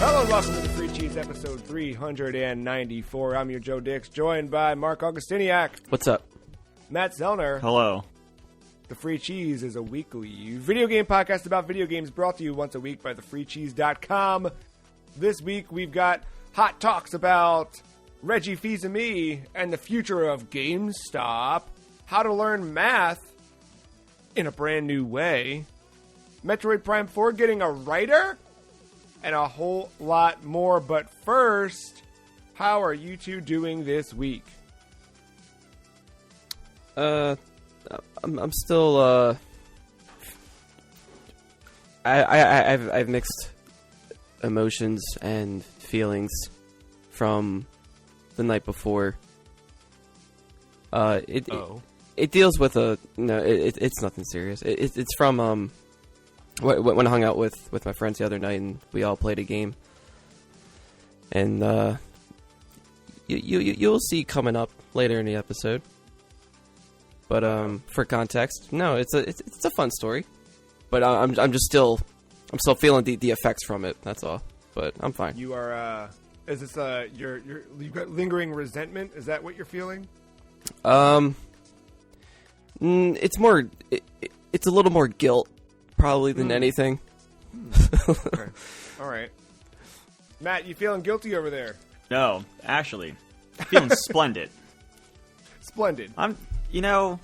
Hello and welcome to the Free Cheese episode 394. I'm your Joe Dix, joined by Mark Augustiniak. What's up? Matt Zellner. Hello. The Free Cheese is a weekly video game podcast about video games brought to you once a week by thefreecheese.com. This week we've got hot talks about Reggie Fils-Aimé and the future of GameStop, how to learn math in a brand new way, Metroid Prime 4 getting a writer, and a whole lot more. But first, how are you two doing this week? I'm still I've mixed emotions and feelings from the night before. It deals with it's nothing serious. It's from when I hung out with my friends the other night and we all played a game, and you'll see coming up later in the episode. But for context, no, it's a fun story, but I'm still feeling the effects from it. That's all. But I'm fine. You are is this you've got lingering resentment? Is that what you're feeling? It's more it's a little more guilt probably than anything. Okay. All right. Matt, you feeling guilty over there? No, actually, feeling splendid. Splendid. It's a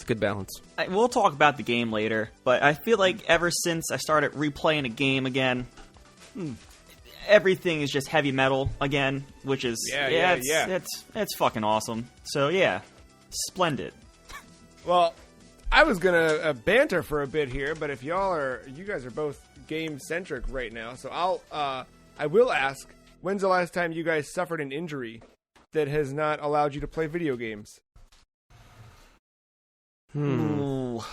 good balance. We'll talk about the game later, but I feel like ever since I started replaying a game again, everything is just heavy metal again, which is it's fucking awesome. So yeah, splendid. Well, I was gonna banter for a bit here, but if you guys are both game centric right now, so I will ask, when's the last time you guys suffered an injury that has not allowed you to play video games? When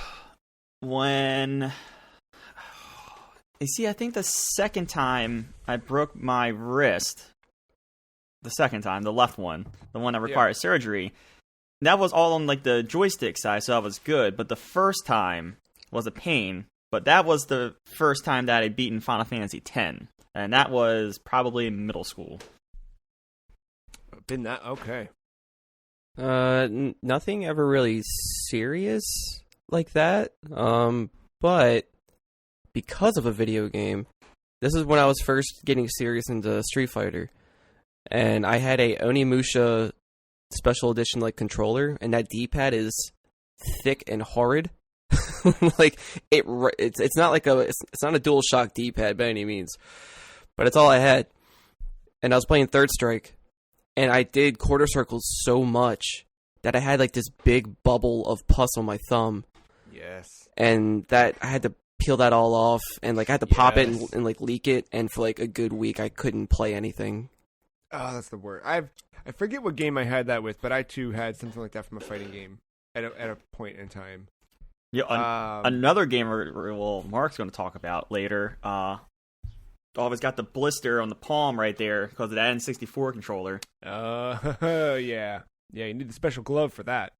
you see, I think the second time I broke my wrist, the left one, the one that required surgery, that was all on like the joystick side, so that was good. But the first time was a pain. But that was the first time that I'd beaten Final Fantasy X, and that was probably in middle school. Been that okay? Nothing ever really serious like that. But because of a video game, this is when I was first getting serious into Street Fighter, and I had a Onimusha special edition like controller, and that D-pad is thick and horrid. Like it's not like it's not a DualShock D-pad by any means, but it's all I had. And I was playing Third Strike, and I did quarter circles so much that I had like this big bubble of pus on my thumb. Yes. And that I had to peel that all off, and like I had to pop it and like leak it, and for like a good week I couldn't play anything. Oh, that's the word. I forget what game I had that with, but I too had something like that from a fighting game at a point in time. Yeah, another game Mark's going to talk about later. Always got the blister on the palm right there because of that N64 controller. Yeah, you need the special glove for that.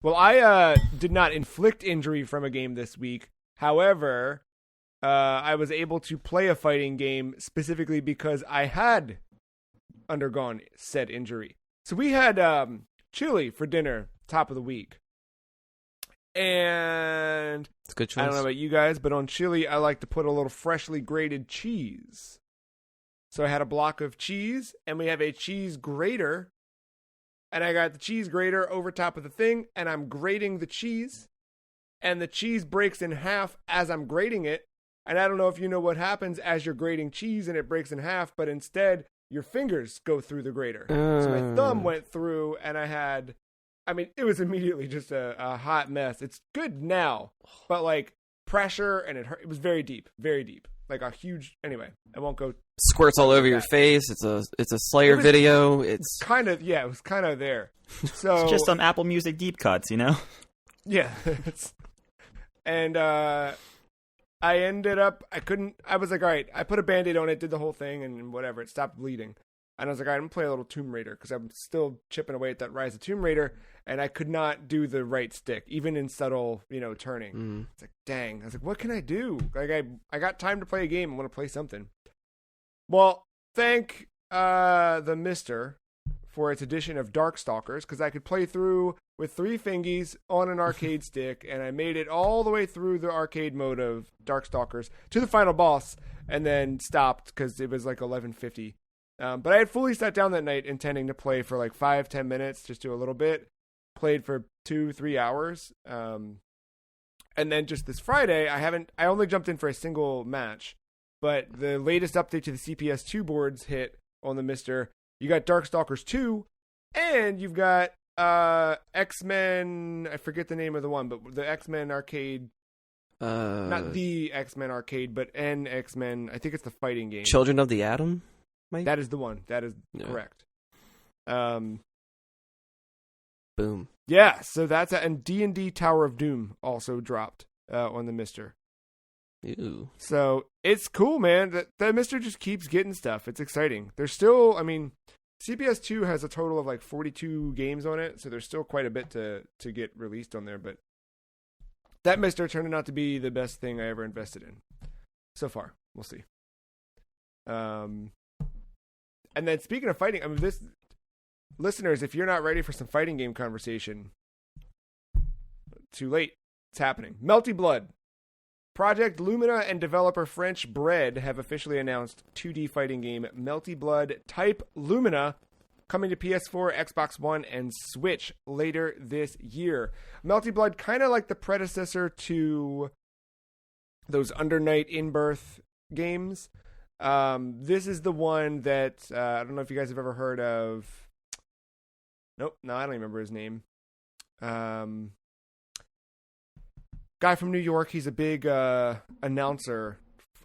Well, I did not inflict injury from a game this week. However, I was able to play a fighting game specifically because I had undergone said injury. So we had chili for dinner, top of the week. And it's a good choice. I don't know about you guys, but on chili, I like to put a little freshly grated cheese. So I had a block of cheese, and we have a cheese grater. And I got the cheese grater over top of the thing, and I'm grating the cheese. And the cheese breaks in half as I'm grating it. And I don't know if you know what happens as you're grating cheese and it breaks in half, but instead, your fingers go through the grater. So my thumb went through, and it was immediately just a hot mess. It's good now, but like pressure, and it hurt. It was very deep, like a huge. Anyway, I won't go. Squirts all over your face. It's a Slayer video. It's kind of it was kind of there. So it's just some Apple Music deep cuts, Yeah, and I ended up. I was like, all right. I put a Band-Aid on it, did the whole thing, and whatever. It stopped bleeding. And I was like, all right, I'm going to play a little Tomb Raider because I'm still chipping away at that Rise of Tomb Raider, and I could not do the right stick, even in subtle, turning. It's like, dang. I was like, what can I do? Like, I got time to play a game. I want to play something. Well, thank the Mister for its edition of Darkstalkers, because I could play through with 3 fingies on an arcade stick, and I made it all the way through the arcade mode of Darkstalkers to the final boss, and then stopped because it was like 11:50. But I had fully sat down that night intending to play for like 5-10 minutes, just do a little bit. Played for 2-3 hours. And then just this Friday, I only jumped in for a single match, but the latest update to the CPS2 boards hit on the Mister. You got Darkstalkers 2, and you've got X-Men, I forget the name of the one, but the X-Men arcade, not the X-Men arcade, but an X-Men, I think it's the fighting game. Children of the Atom? Mike? That is the one. That is correct. Boom. Yeah, so that's and D&D Tower of Doom also dropped on the Mister. Ew. So it's cool, man. That Mister just keeps getting stuff. It's exciting. There's still, I mean, CPS2 has a total of like 42 games on it, so there's still quite a bit to get released on there, but that Mister turned out to be the best thing I ever invested in. So far. We'll see. And then speaking of fighting, I mean, listeners, if you're not ready for some fighting game conversation, too late. It's happening. Melty Blood. Project Lumina and developer French Bread have officially announced 2D fighting game Melty Blood Type Lumina coming to PS4, Xbox One, and Switch later this year. Melty Blood, kind of like the predecessor to those Under Night In-Birth games. This is the one that, I don't know if you guys have ever heard of. Nope, no, I don't remember his name. Guy from New York, he's a big announcer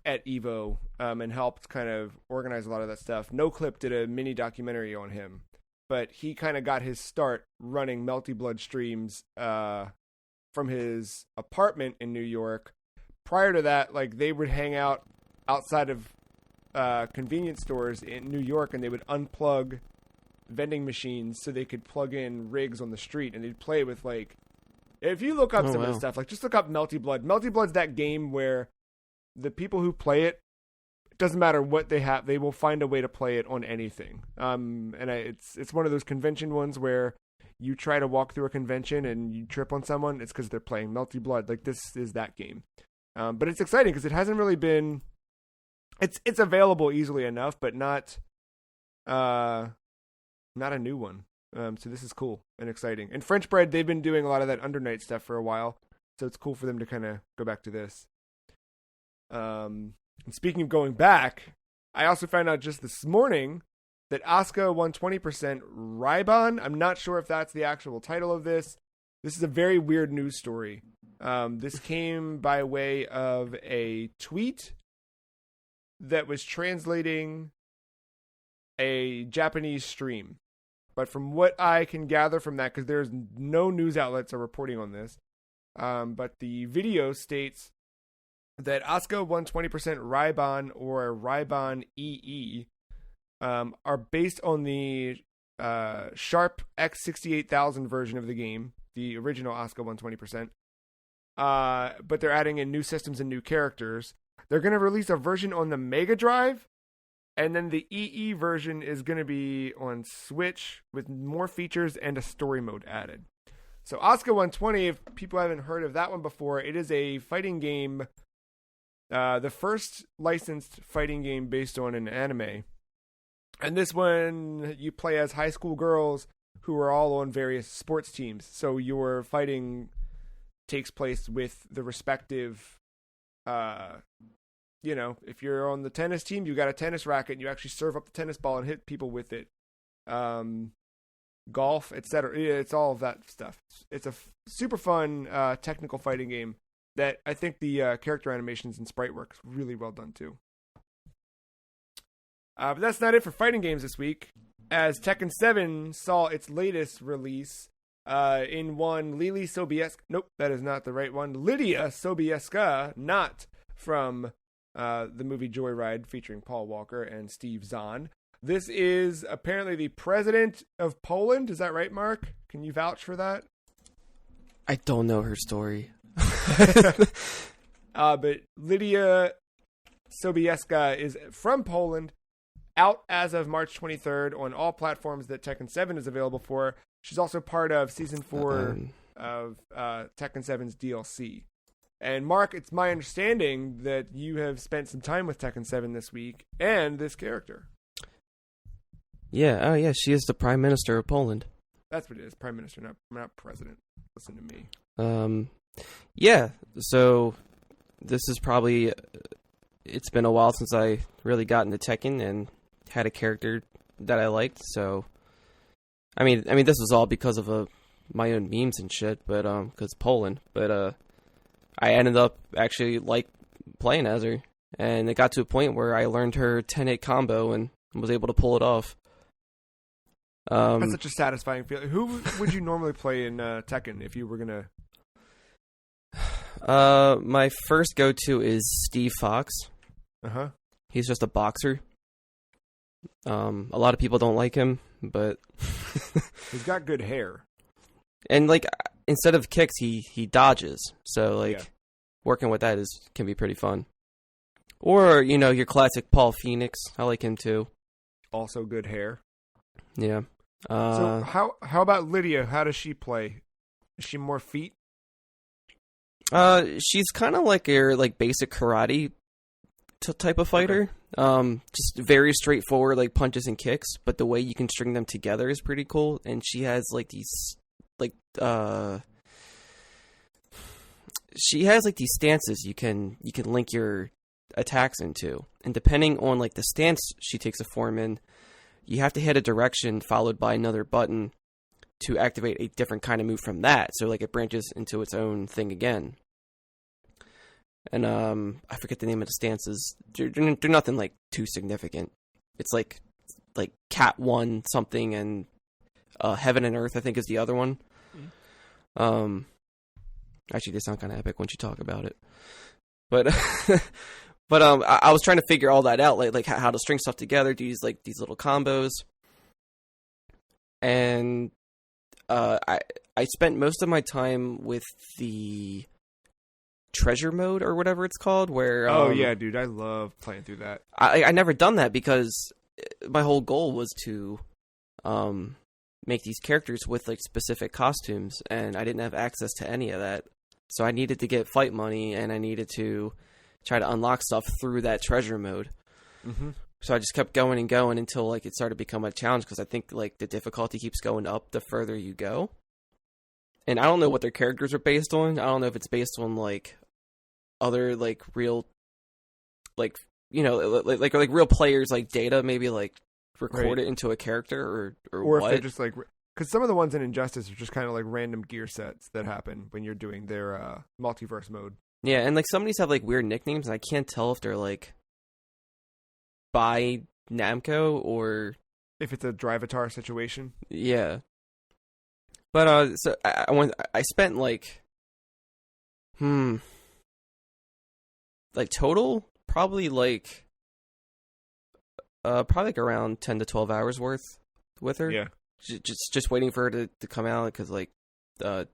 at EVO, and helped kind of organize a lot of that stuff. NoClip did a mini documentary on him, but he kind of got his start running Melty Blood streams from his apartment in New York. Prior to that, like, they would hang out outside of convenience stores in New York, and they would unplug vending machines so they could plug in rigs on the street, and they'd play with, like, if you look up some of this stuff, like, just look up Melty Blood. Melty Blood's that game where the people who play it, it doesn't matter what they have, they will find a way to play it on anything. It's one of those convention ones where you try to walk through a convention and you trip on someone, it's because they're playing Melty Blood. Like, this is that game. But it's exciting because it hasn't really been, it's available easily enough, but not a new one. So this is cool and exciting. And French Bread, they've been doing a lot of that Under Night stuff for a while, so it's cool for them to kind of go back to this. And speaking of going back, I also found out just this morning that Asuka won 20% Ribon. I'm not sure if that's the actual title of this. This is a very weird news story. This came by way of a tweet that was translating a Japanese stream. But from what I can gather from that, because there's no news outlets are reporting on this, but the video states that Asuka won 20% Ribon or Ribon EE are based on the Sharp X68000 version of the game, the original Asuka won 20%. But they're adding in new systems and new characters. They're going to release a version on the Mega Drive, and then the EE version is going to be on Switch with more features and a story mode added. So Asuka 120, if people haven't heard of that one before, it is a fighting game, the first licensed fighting game based on an anime. And this one, you play as high school girls who are all on various sports teams. So your fighting takes place with the respective, if you're on the tennis team, you got a tennis racket and you actually serve up the tennis ball and hit people with it. Golf, etc. It's all of that stuff. It's a super fun technical fighting game that I think the character animations and sprite work is really well done too. But that's not it for fighting games this week, as Tekken 7 saw its latest release in one Lily Sobieska. Nope, that is not the right one. Lydia Sobieska, not from the movie Joyride featuring Paul Walker and Steve Zahn. This is apparently the president of Poland. Is that right, Mark? Can you vouch for that? I don't know her story. But Lydia Sobieska is from Poland. out as of March 23rd on all platforms that Tekken 7 is available for. She's also part of Season 4 of Tekken 7's DLC. And Mark, it's my understanding that you have spent some time with Tekken 7 this week and this character. Yeah, oh yeah, she is the Prime Minister of Poland. That's what it is, Prime Minister, not President. Listen to me. Yeah, so this is probably... It's been a while since I really got into Tekken and had a character that I liked, so... I mean, this was all because of my own memes and shit, but, because Poland, but, I ended up actually, playing as her, and it got to a point where I learned her 10-8 combo and was able to pull it off. That's such a satisfying feeling. Who would you normally play in Tekken if you were gonna... My first go-to is Steve Fox. Uh-huh. He's just a boxer. A lot of people don't like him, but... He's got good hair. And, instead of kicks, he dodges. So, working with that can be pretty fun. Or, your classic Paul Phoenix. I like him, too. Also good hair. Yeah. So, how about Lydia? How does she play? Is she more feet? She's kind of like your, basic karate type of fighter. Okay. Just very straightforward, punches and kicks. But the way you can string them together is pretty cool. And she has, these... she has these stances you can link your attacks into, and depending on the stance she takes a form in, you have to hit a direction followed by another button to activate a different kind of move from that. So it branches into its own thing again. And I forget the name of the stances. They're nothing too significant. It's like Cat 1 something and Heaven and Earth I think is the other one. Actually, they sound kind of epic once you talk about it. But I was trying to figure all that out, how to string stuff together, do these little combos. And I spent most of my time with the treasure mode or whatever it's called, where oh yeah, dude, I love playing through that. I never done that because my whole goal was to make these characters with specific costumes, and I didn't have access to any of that. So I needed to get fight money, and I needed to try to unlock stuff through that treasure mode. Mm-hmm. So I just kept going and going until it started to become a challenge, because I think the difficulty keeps going up the further you go. And I don't know what their characters are based on. I don't know if it's based on other real real players data, maybe record it into a character or what? If they're just because some of the ones in Injustice are just kind of random gear sets that happen when you're doing their multiverse mode. Yeah, and some of these have weird nicknames, and I can't tell if they're by Namco or if it's a Drivatar situation. Yeah. But so I spent total probably around 10 to 12 hours worth with her. Yeah. Just waiting for her to come out, because I think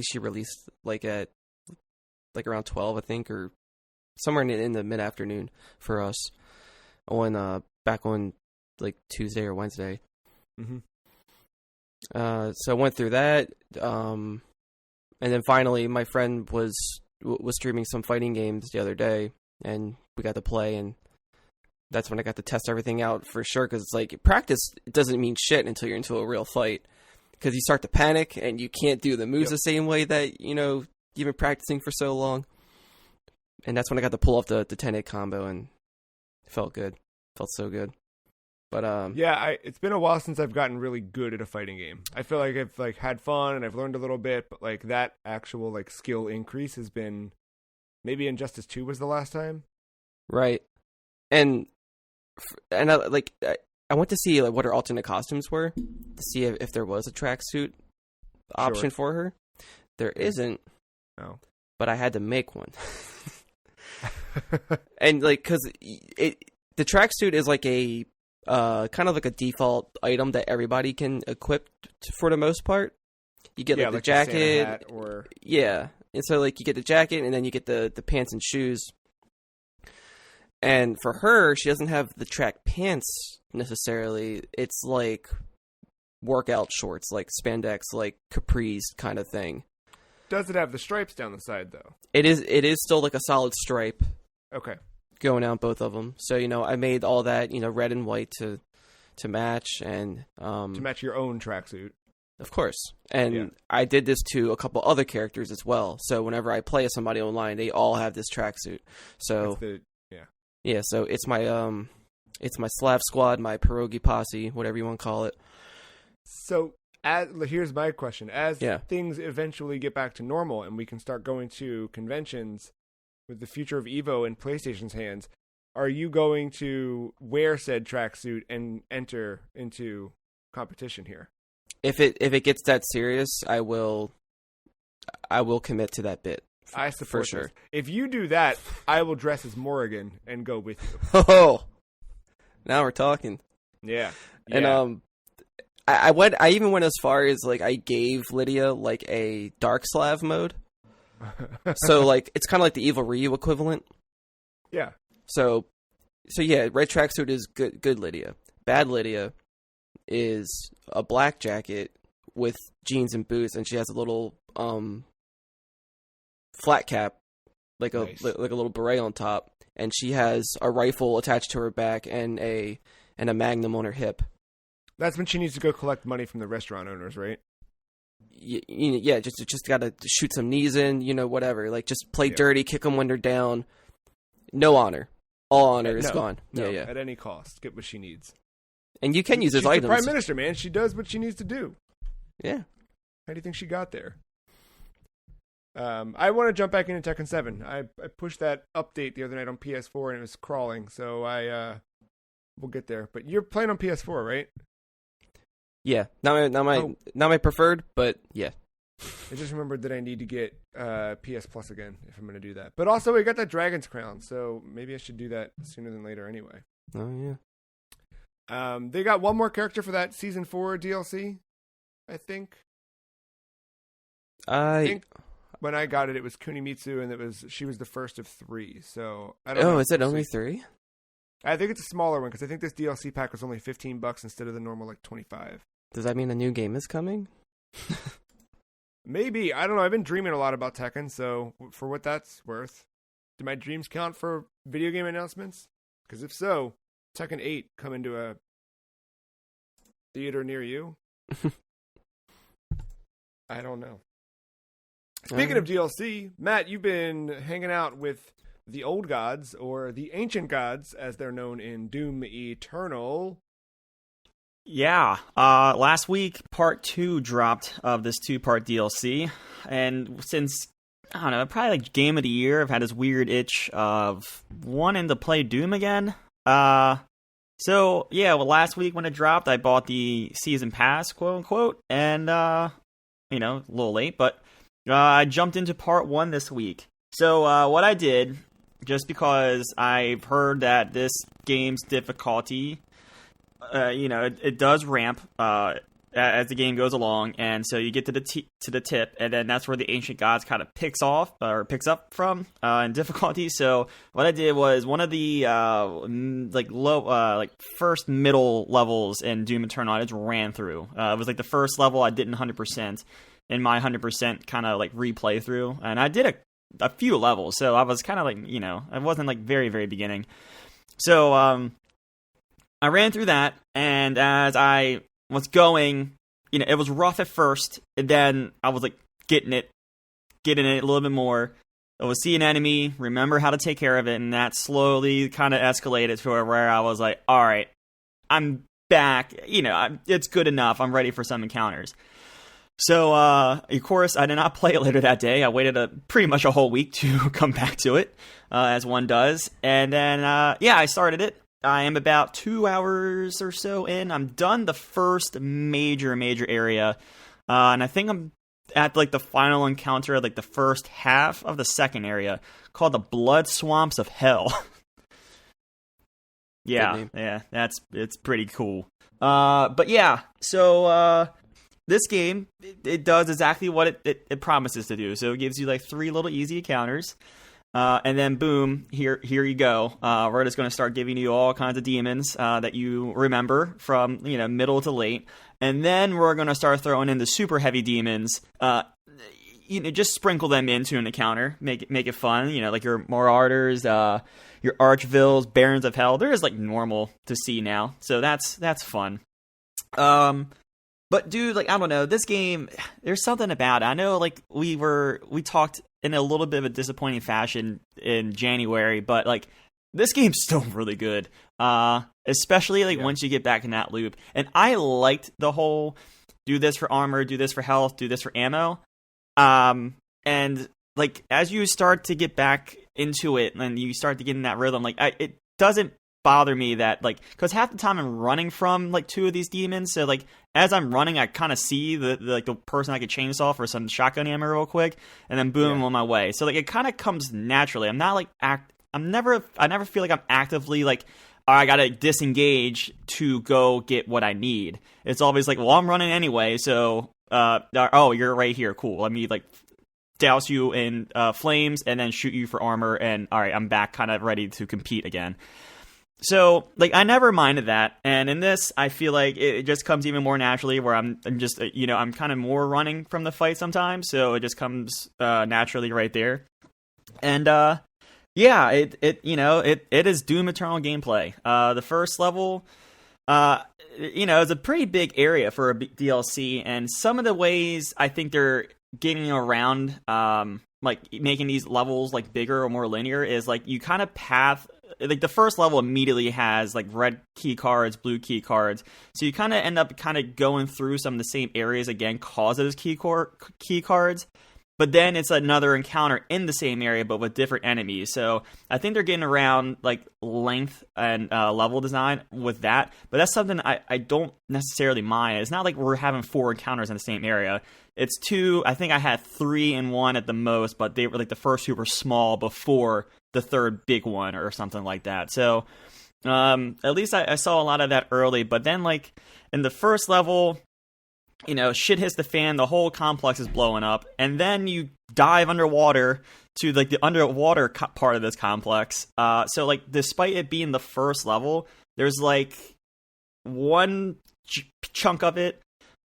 she released at around 12, I think, or somewhere in the mid afternoon for us on back on Tuesday or Wednesday. Mm-hmm. So I went through that, and then finally my friend was streaming some fighting games the other day, and we got to play, and that's when I got to test everything out for sure, because practice doesn't mean shit until you're into a real fight, because you start to panic and you can't do the moves the same way that you've been practicing for so long. And that's when I got to pull off the 10-8 combo, and it felt good. Felt so good. But yeah, it's been a while since I've gotten really good at a fighting game. I feel like I've had fun and I've learned a little bit, but that actual skill increase has been, maybe Injustice 2 was the last time. Right. And I went to see what her alternate costumes were, to see if there was a tracksuit option for her. There isn't. No. But I had to make one. And because the tracksuit is a kind of a default item that everybody can equip for the most part. You get the jacket, the Santa hat or and so you get the jacket, and then you get the pants and shoes. And for her, she doesn't have the track pants necessarily. It's like workout shorts, like spandex, like capris kind of thing. Does it have the stripes down the side though? It is still like a solid stripe. Okay. Going down both of them. So, I made all that, red and white to match and to match your own tracksuit. Of course. And I did this to a couple other characters as well. So whenever I play somebody online, they all have this tracksuit. So yeah, so it's my Slav squad, my pierogi posse, whatever you want to call it. So here's my question. As things eventually get back to normal and we can start going to conventions with the future of Evo in PlayStation's hands, are you going to wear said tracksuit and enter into competition here? If it gets that serious, I will commit to that bit. I support for sure. This. If you do that, I will dress as Morrigan and go with you. Oh, now we're talking. Yeah. And I even went as far as like I gave Lydia like a Dark Slav mode. So like it's kind of like the Evil Ryu equivalent. Yeah. So yeah, red tracksuit is good Lydia. Bad Lydia is a black jacket with jeans and boots, and she has a little flat cap, like a little beret on top, and she has a rifle attached to her back and a magnum on her hip. That's when she needs to go collect money from the restaurant owners, right? Yeah, just gotta shoot some knees in, whatever. Like just play dirty, kick them when they're down. No honor, all honor is gone. No, yeah. At any cost, get what she needs. And you can use those items. She's the prime minister, man. She does what she needs to do. Yeah. How do you think she got there? I want to jump back into Tekken 7. I pushed that update the other night on PS4 and it was crawling, so we'll get there. But you're playing on PS4, right? Yeah. Not my preferred, but yeah. I just remembered that I need to get PS Plus again if I'm going to do that. But also, we got that Dragon's Crown, so maybe I should do that sooner than later anyway. Oh, yeah. They got one more character for that Season 4 DLC, I think. I think when I got it, it was Kunimitsu, and she was the first of 3. So I don't know. Oh, is it only 3? I think it's a smaller one because I think this DLC pack was only $15 instead of the normal like $25. Does that mean a new game is coming? Maybe. I don't know. I've been dreaming a lot about Tekken, so for what that's worth, do my dreams count for video game announcements? Because if so, Tekken 8 coming to a theater near you? I don't know. Speaking of DLC, Matt, you've been hanging out with the old gods, or the ancient gods, as they're known in Doom Eternal. Yeah. Last week, part 2 dropped of this 2-part DLC. And since, I don't know, probably like Game of the Year, I've had this weird itch of wanting to play Doom again. So, yeah, last week when it dropped, I bought the Season Pass, quote-unquote. And, a little late, but I jumped into part 1 this week. So, what I did, just because I've heard that this game's difficulty, it does ramp as the game goes along, and so you get to the tip, and then that's where the ancient gods kind of picks up from in difficulty. So what I did was one of the first middle levels in Doom Eternal I just ran through. It was like the first level I didn't 100% in my 100% kind of like replay through, and I did a few levels, so I was kind of like, I wasn't like very, very beginning. So I ran through that, and as I was going, it was rough at first, and then I was like getting it a little bit more. I would see an enemy, remember how to take care of it, and that slowly kind of escalated to where I was like, all right, I'm back, it's good enough, I'm ready for some encounters. So, of course, I did not play it later that day. I waited pretty much a whole week to come back to it, as one does. And then, I started it. I am about 2 hours or so in. I'm done the first major area. And I think I'm at, like, the final encounter of, like, the first half of the second area, called the Blood Swamps of Hell. Yeah, it's pretty cool. But yeah, so, this game, it does exactly what it promises to do. So it gives you like 3 little easy encounters. And then boom, here you go. We're just going to start giving you all kinds of demons that you remember from middle to late, and then we're going to start throwing in the super heavy demons. Just sprinkle them into an encounter, make it fun. Like your Marauders, your Archvilles, Barons of Hell. They're just like normal to see now, so that's fun. But dude, like I don't know, this game, there's something about it. I know, like we talked in a little bit of a disappointing fashion in January, but like this game's still really good. Especially like once you get back in that loop. And I liked the whole do this for armor, do this for health, do this for ammo. And like as you start to get back into it and you start to get in that rhythm, like it doesn't bother me that like, because half the time I'm running from like two of these demons, so like as I'm running I kind of see the person I could chainsaw for some shotgun ammo real quick, and then boom, I'm on my way. So like it kind of comes naturally. I'm not like I never feel like I'm actively like, oh, I gotta disengage to go get what I need. It's always like, well, I'm running anyway, so oh, you're right here, cool, let me like douse you in flames and then shoot you for armor, and all right, I'm back kind of ready to compete again. So, like, I never minded that, and in this, I feel like it just comes even more naturally, where I'm just, I'm kind of more running from the fight sometimes, so it just comes naturally right there. And, yeah, it is Doom Eternal gameplay. The first level, is a pretty big area for a DLC, and some of the ways I think they're getting around, like, making these levels, like, bigger or more linear is, like, you kind of path... Like the first level immediately has like red key cards, blue key cards, so you kind of end up kind of going through some of the same areas again, cause those key cards. But then it's another encounter in the same area, but with different enemies. So I think they're getting around like length and level design with that. But that's something I don't necessarily mind. It's not like we're having 4 encounters in the same area. It's 2. I think I had 3 in one at the most, but they were like the first 2 were small before the third big one or something like that. So at least I saw a lot of that early. But then like in the first level, shit hits the fan, the whole complex is blowing up, and then you dive underwater to like the underwater part of this complex. So like despite it being the first level, there's like one chunk of it,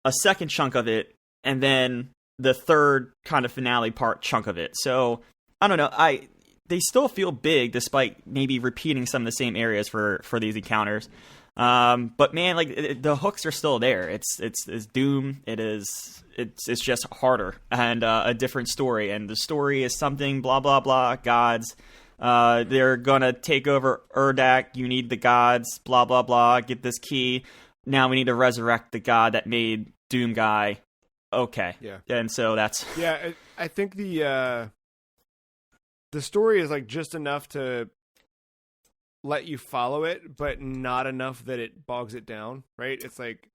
a second chunk of it, and then the third kind of finale part chunk of it. So I don't know, they still feel big despite maybe repeating some of the same areas for these encounters. But man, like the hooks are still there. It's Doom. It's just harder and a different story. And the story is something blah blah blah gods. They're gonna take over Urdak. You need the gods. Blah blah blah. Get this key. Now we need to resurrect the god that made Doom guy. Okay. Yeah. And so that's I think the story is like just enough to let you follow it, but not enough that it bogs it down, right? It's like,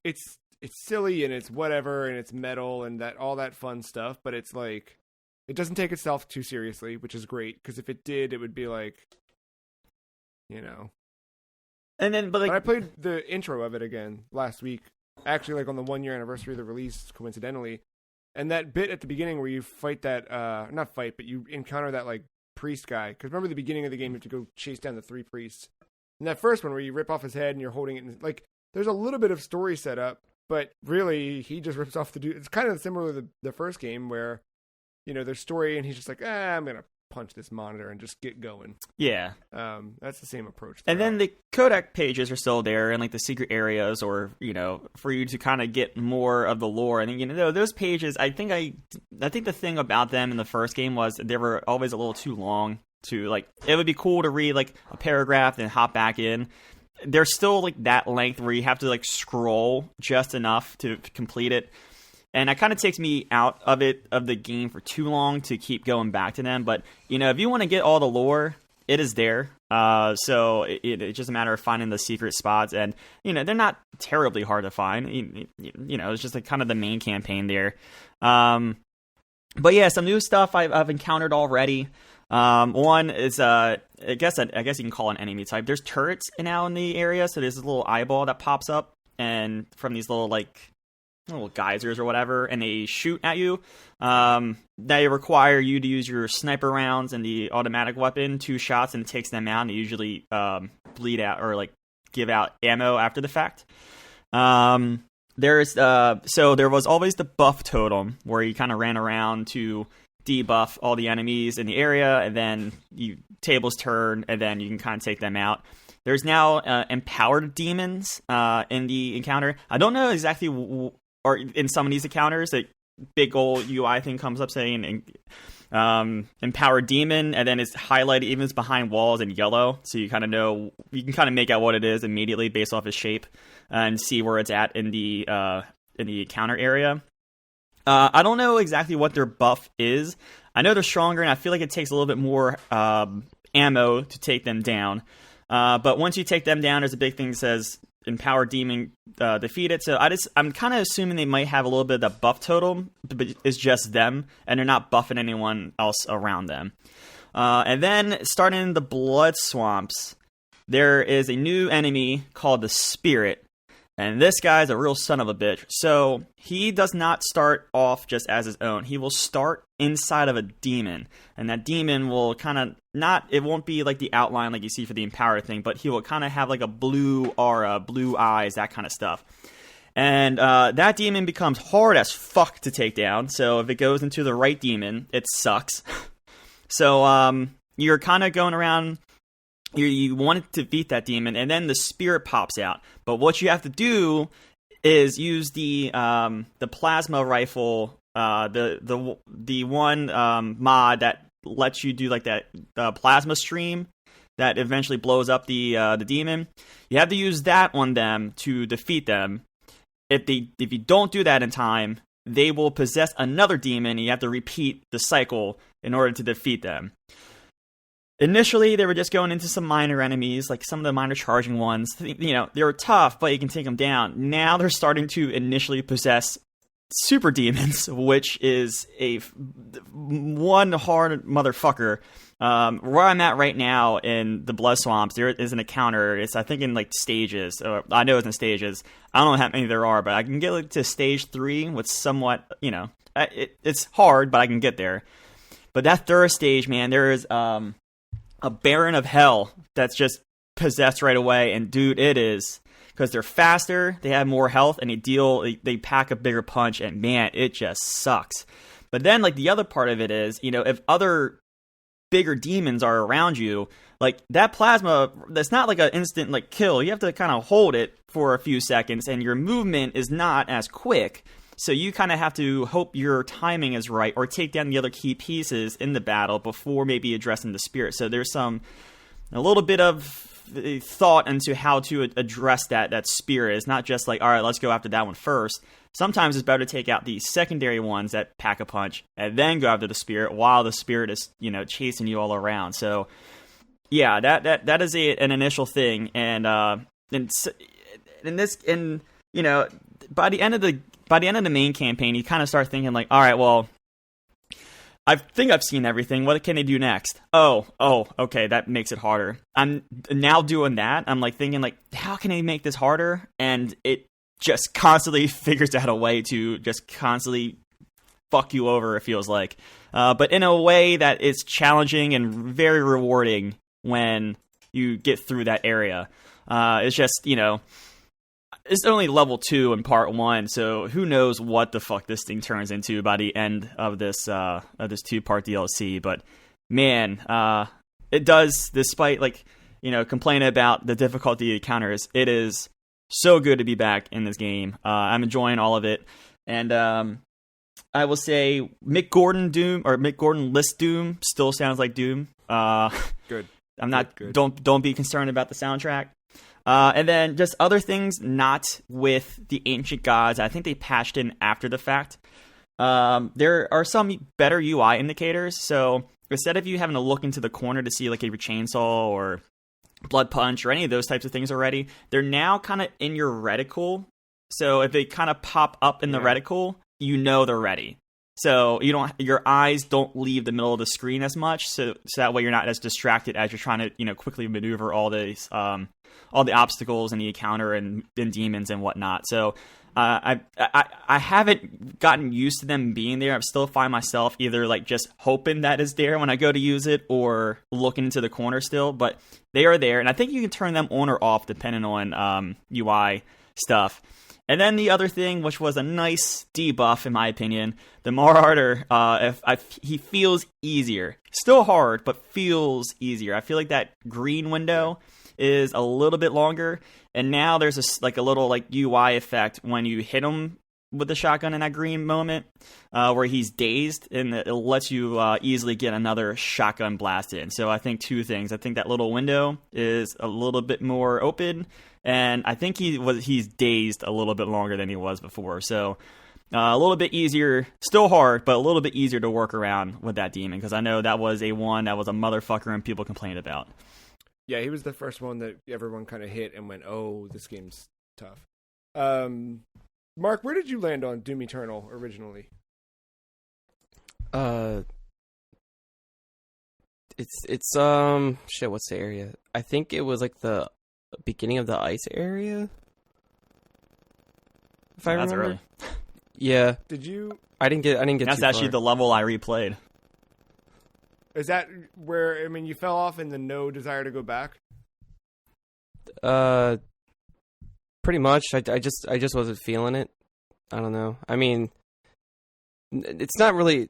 it's silly and it's whatever and it's metal and that all that fun stuff, but it's like it doesn't take itself too seriously, which is great, because if it did, it would be like, And then, but I played the intro of it again last week, actually, like on the 1-year anniversary of the release, coincidentally. And that bit at the beginning where you fight that, not fight, but you encounter that, like, priest guy. Because remember the beginning of the game, you have to go chase down the 3 priests. And that first one where you rip off his head and you're holding it, and, like, there's a little bit of story set up, but really, he just rips off the dude. It's kind of similar to the first game where, there's story and he's just like, I'm going to punch this monitor and just get going. Yeah. That's the same approach. And then the codec pages are still there, and like the secret areas, or for you to kind of get more of the lore. And those pages, I think the thing about them in the first game was they were always a little too long to like. It would be cool to read like a paragraph and hop back in. They're still like that length where you have to like scroll just enough to complete it. And that kind of takes me out of the game for too long to keep going back to them. But, if you want to get all the lore, it is there. So it's just a matter of finding the secret spots. And, they're not terribly hard to find. It's just like kind of the main campaign there. But yeah, some new stuff I've encountered already. One is, I guess you can call it an enemy type. There's turrets now in the area. So there's this little eyeball that pops up. And from these little, like, little geysers or whatever, and they shoot at you. They require you to use your sniper rounds and the automatic weapon, 2 shots, and it takes them out, and they usually bleed out or like give out ammo after the fact. So there was always the buff totem where you kind of ran around to debuff all the enemies in the area, and then tables turn, and then you can kind of take them out. There's now empowered demons in the encounter. I don't know exactly, or in some of these encounters, a big old UI thing comes up saying empowered demon, and then it's highlighted even it's behind walls in yellow, so you kind of know, you can kind of make out what it is immediately based off its shape and see where it's at in the encounter area. I don't know exactly what their buff is. I know they're stronger, and I feel like it takes a little bit more ammo to take them down. But once you take them down, there's a big thing that says empowered demon defeated. So I'm kind of assuming they might have a little bit of that buff totem, but it's just them, and they're not buffing anyone else around them. And then starting in the blood swamps, there is a new enemy called the Spirit. And this guy's a real son of a bitch. So he does not start off just as his own. He will start inside of a demon. And that demon will kind of it won't be like the outline like you see for the empowered thing, but he will kind of have like a blue aura, blue eyes, that kind of stuff. And that demon becomes hard as fuck to take down. So if it goes into the right demon, it sucks. So you're kind of going around. You want to defeat that demon, and then the Spirit pops out. But what you have to do is use the plasma rifle, the one mod that lets you do like that plasma stream that eventually blows up the demon. You have to use that on them to defeat them. If you don't do that in time, they will possess another demon, and you have to repeat the cycle in order to defeat them. Initially, they were just going into some minor enemies, like some of the minor charging ones. You know, they were tough, but you can take them down. Now they're starting to initially possess super demons, which is one hard motherfucker. Where I'm at right now in the Blood Swamps, there is an encounter. It's, I think, in like stages. I know it's in stages. I don't know how many there are, but I can get like to stage 3 with somewhat, you know, it's hard, but I can get there. But that third stage, man, there is a Baron of Hell that's just possessed right away, and dude, it is, because they're faster, they have more health, and they pack a bigger punch, and man, it just sucks. But then, like, the other part of it is, you know, if other bigger demons are around you, like, that plasma, that's not like an instant, like, kill. You have to kind of hold it for a few seconds, and your movement is not as quick. So you kind of have to hope your timing is right, or take down the other key pieces in the battle before maybe addressing the Spirit. So there's a little bit of thought into how to address that Spirit. It's not just like, all right, let's go after that one first. Sometimes it's better to take out the secondary ones that pack a punch, and then go after the Spirit while the Spirit is, you know, chasing you all around. So yeah, that is an initial thing, and you know, by the end of the main campaign, you kind of start thinking like, all right, well, I think I've seen everything. What can they do next? Oh, okay, that makes it harder. I'm now doing that. I'm like thinking like, how can they make this harder? And it just constantly figures out a way to just constantly fuck you over, it feels like. But in a way that is challenging and very rewarding when you get through that area. It's just, you know, it's only level 2 in part 1, so who knows what the fuck this thing turns into by the end of this 2-part DLC. But man, it does, despite, like, you know, complaining about the difficulty it encounters, it is so good to be back in this game. I'm enjoying all of it, and I will say Mick Gordon list Doom still sounds like Doom. Good. I'm not. Good. Don't be concerned about the soundtrack. And then just other things not with the ancient gods. I think they patched in after the fact. There are some better UI indicators. So instead of you having to look into the corner to see like your chainsaw or blood punch or any of those types of things already, they're now kind of in your reticle. So if they kind of pop up in the reticle, you know they're ready. So your eyes don't leave the middle of the screen as much, so that way you're not as distracted as you're trying to quickly maneuver all the obstacles and the encounter and demons and whatnot. So I haven't gotten used to them being there. I still find myself either like just hoping that is there when I go to use it, or looking into the corner still. But they are there, and I think you can turn them on or off depending on UI stuff. And then the other thing, which was a nice debuff in my opinion, the Marauder, he feels easier. Still hard, but feels easier. I feel like that green window is a little bit longer, and now there's a little like UI effect when you hit him with the shotgun in that green moment, where he's dazed, and it lets you easily get another shotgun blast in. So I think two things. I think that little window is a little bit more open, and I think he's dazed a little bit longer than he was before. So a little bit easier, still hard, but a little bit easier to work around with that demon, because I know that was a motherfucker and people complained about. Yeah, he was the first one that everyone kind of hit and went, "Oh, this game's tough." Mark, where did you land on Doom Eternal originally? It's shit. What's the area? I think it was like the beginning of the ice area. If I remember. That's early. Yeah. Did you? I didn't get. That's too actually far. the level I replayed. Is that where? I mean, you fell off and then no desire to go back. Pretty much. I just wasn't feeling it. I don't know. I mean, it's not really.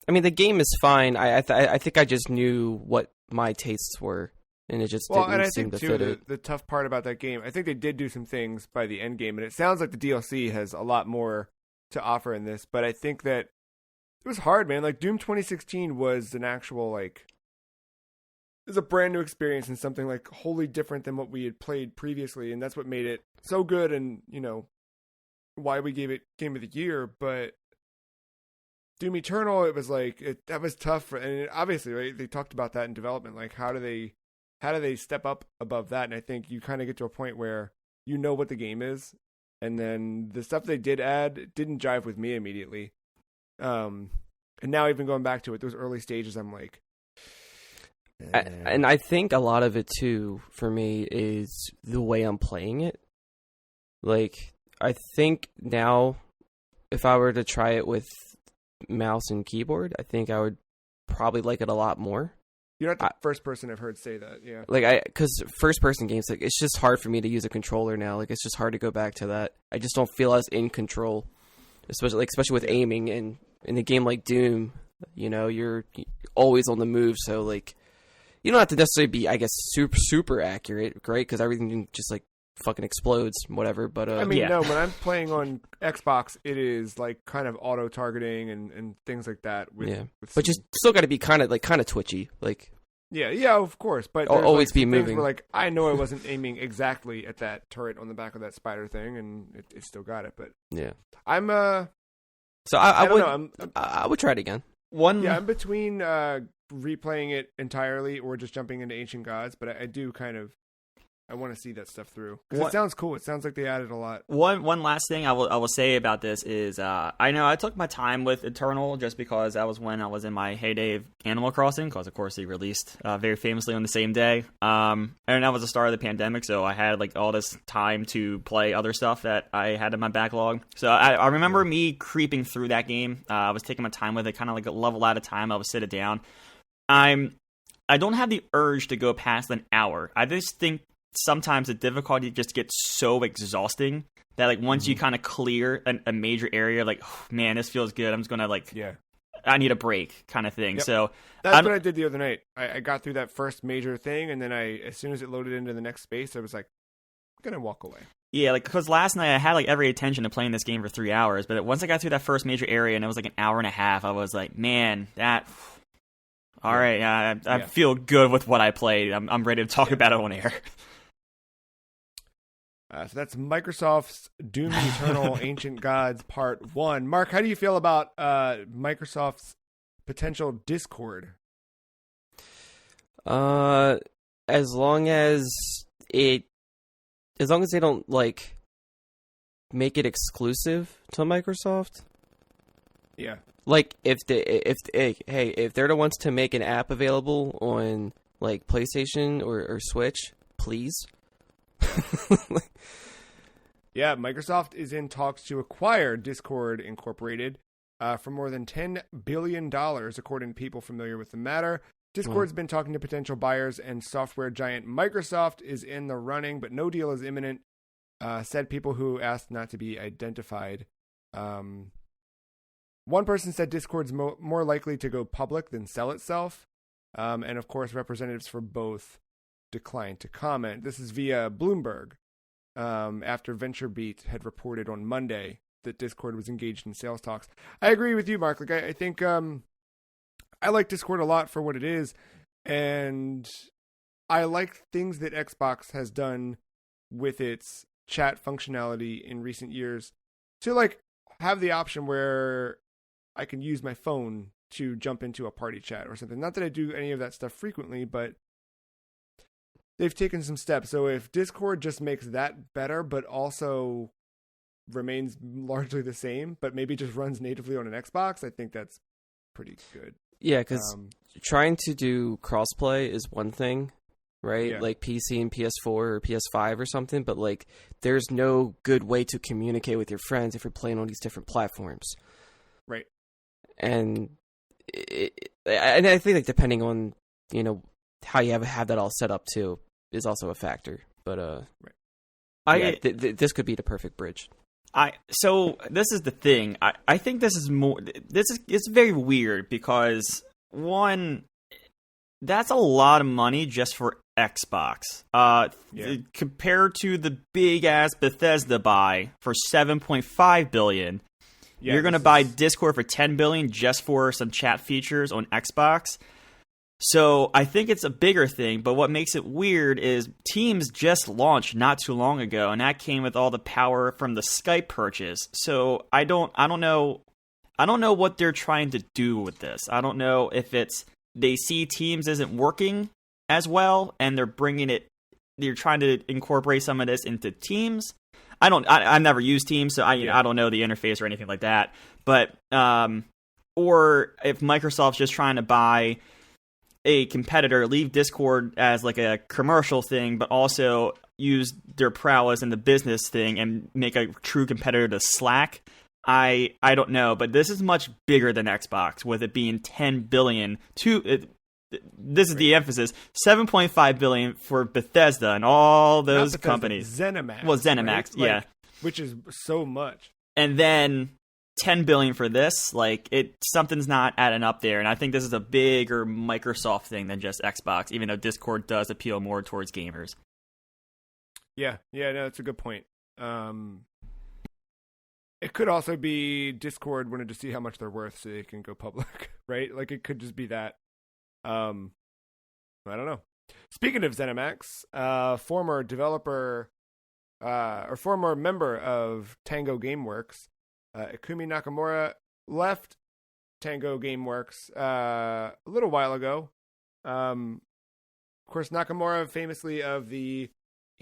I mean, the game is fine. I think I just knew what my tastes were, and it just didn't seem to fit it. The tough part about that game, I think they did do some things by the end game, and it sounds like the DLC has a lot more to offer in this. But I think that it was hard, man. Like Doom 2016 was an actual like. It was a brand new experience and something like wholly different than what we had played previously, and that's what made it so good, and why we gave it Game of the Year. But Doom Eternal, it was like that was tough, and obviously, right, they talked about that in development. Like, how do they step up above that? And I think you kind of get to a point where you know what the game is, and then the stuff they did add didn't jive with me immediately. And now even going back to it, those early stages, I'm like. And I think a lot of it too for me is the way I'm playing it. Like, I think now if I were to try it with mouse and keyboard, I think I would probably like it a lot more. You're not the first person I've heard say that, yeah. Like, because first person games, like, it's just hard for me to use a controller now. Like, it's just hard to go back to that. I just don't feel as in control, especially with aiming. And in a game like Doom, you're always on the move, so like. You don't have to necessarily be, I guess, super accurate, right? Because everything just like fucking explodes, whatever. But I mean, no. When I'm playing on Xbox, it is like kind of auto targeting and things like that. But you still got to be kind of twitchy, like. Yeah, of course. But always be moving. Where, like, I know I wasn't aiming exactly at that turret on the back of that spider thing, and it still got it. But yeah, I'm So I would try it again. I'm between replaying it entirely or just jumping into Ancient Gods, but I do kind of I want to see that stuff through because it sounds cool. It sounds like they added a lot. One last thing I will say about this is I know I took my time with Eternal just because that was when I was in my heyday of Animal Crossing, because of course they released very famously on the same day, and that was the start of the pandemic, so I had like all this time to play other stuff that I had in my backlog. So I remember me creeping through that game. I was taking my time with it, kind of like a level at a time. I would sit it down. I don't have the urge to go past an hour. I just think sometimes the difficulty just gets so exhausting that like once you kind of clear a major area, like, oh, man, this feels good. I'm just gonna I need a break kind of thing. Yep. So that's what I did the other night. I got through that first major thing, and then as soon as it loaded into the next space, I was like, I'm gonna walk away. Yeah, like, because last night I had like every intention of playing this game for 3 hours, but once I got through that first major area and it was like an hour and a half, I was like, man, that. All right, I feel good with what I played. I'm ready to talk about it on air. So that's Microsoft's Doom Eternal Ancient Gods Part 1. Mark, how do you feel about Microsoft's potential Discord? As long as they don't like make it exclusive to Microsoft, Yeah. Like if they're the ones to make an app available on like PlayStation or Switch, please. Yeah, Microsoft is in talks to acquire Discord Incorporated for more than $10 billion, according to people familiar with the matter. Discord's been talking to potential buyers, and software giant Microsoft is in the running, but no deal is imminent, said people who asked not to be identified. One person said Discord's more likely to go public than sell itself, and of course representatives for both declined to comment. This is via Bloomberg. After VentureBeat had reported on Monday that Discord was engaged in sales talks. I agree with you, Mark. Like, I think I like Discord a lot for what it is, and I like things that Xbox has done with its chat functionality in recent years to like have the option where I can use my phone to jump into a party chat or something. Not that I do any of that stuff frequently, but they've taken some steps. So if Discord just makes that better, but also remains largely the same, but maybe just runs natively on an Xbox, I think that's pretty good. Yeah, because trying to do crossplay is one thing, right? Yeah. Like PC and PS4 or PS5 or something, but like there's no good way to communicate with your friends if you're playing on these different platforms. Right. And I think like depending on, you know, how you have that all set up too is also a factor. But right. This could be the perfect bridge. So this is the thing. I think this is more. It's very weird because one, that's a lot of money just for Xbox. Compared to the big ass Bethesda buy for $7.5 billion, you're gonna buy Discord for $10 billion just for some chat features on Xbox. So I think it's a bigger thing, but what makes it weird is Teams just launched not too long ago, and that came with all the power from the Skype purchase. So I don't know what they're trying to do with this. I don't know if it's they see Teams isn't working as well, and they're trying to incorporate some of this into Teams. I've never used Teams, so I don't know the interface or anything like that. But or if Microsoft's just trying to buy a competitor, leave Discord as like a commercial thing, but also use their prowess in the business thing and make a true competitor to Slack. I don't know, but this is much bigger than Xbox, with it being $10 billion. This is the emphasis: $7.5 billion for Bethesda and all those companies. ZeniMax. Well, ZeniMax, right? yeah, which is so much. And then $10 billion for this, like something's not adding up there, and I think this is a bigger Microsoft thing than just Xbox, even though Discord does appeal more towards gamers. No, that's a good point. It could also be Discord wanted to see how much they're worth so they can go public, right? Like it could just be that. I don't know. Speaking of ZeniMax, former developer or former member of Tango Gameworks, Ikumi Nakamura left Tango Gameworks a little while ago. Of course, Nakamura famously of the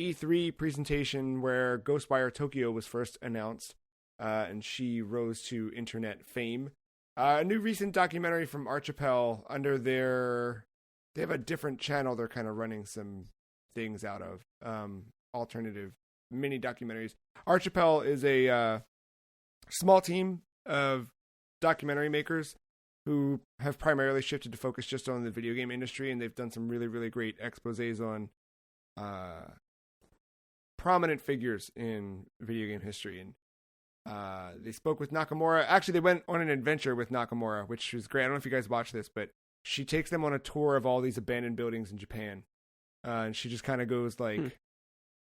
E3 presentation where Ghostwire Tokyo was first announced, and she rose to internet fame. A new recent documentary from Archipel under they have a different channel they're kind of running some things out of, alternative mini documentaries. Archipel is a small team of documentary makers who have primarily shifted to focus just on the video game industry, and they've done some really, really great exposés on prominent figures in video game history. And they spoke with Nakamura. Actually, they went on an adventure with Nakamura, which was great. I don't know if you guys watched this, but she takes them on a tour of all these abandoned buildings in Japan. And she just kind of goes like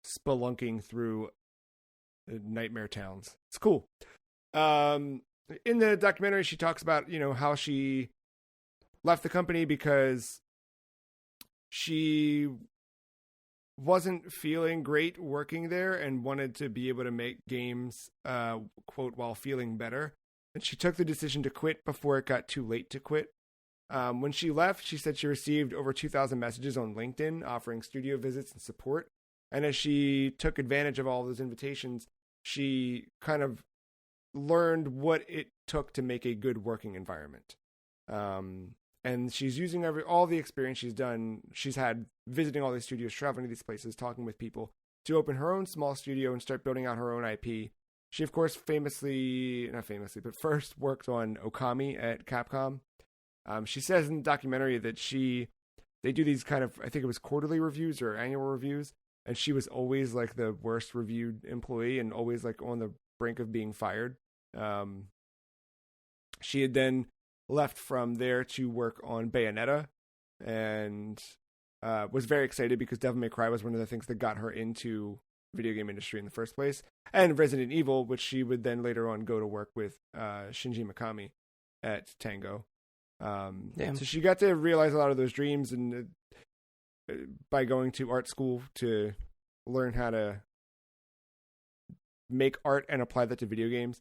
spelunking through nightmare towns. It's cool. In the documentary, she talks about, how she left the company because she wasn't feeling great working there and wanted to be able to make games, quote, while feeling better. And she took the decision to quit before it got too late to quit. When she left, she said she received over 2,000 messages on LinkedIn offering studio visits and support. And as she took advantage of all those invitations, she kind of learned what it took to make a good working environment. And she's using all the experience she's had visiting all these studios, traveling to these places, talking with people, to open her own small studio and start building out her own IP. She, of course, first worked on Okami at Capcom. She says in the documentary that they do these kind of, I think it was quarterly reviews or annual reviews, and she was always like the worst reviewed employee and always like on the brink of being fired. She had then left from there to work on Bayonetta, and was very excited because Devil May Cry was one of the things that got her into video game industry in the first place, and Resident Evil, which she would then later on go to work with Shinji Mikami at Tango. So she got to realize a lot of those dreams, and by going to art school to learn how to make art and apply that to video games.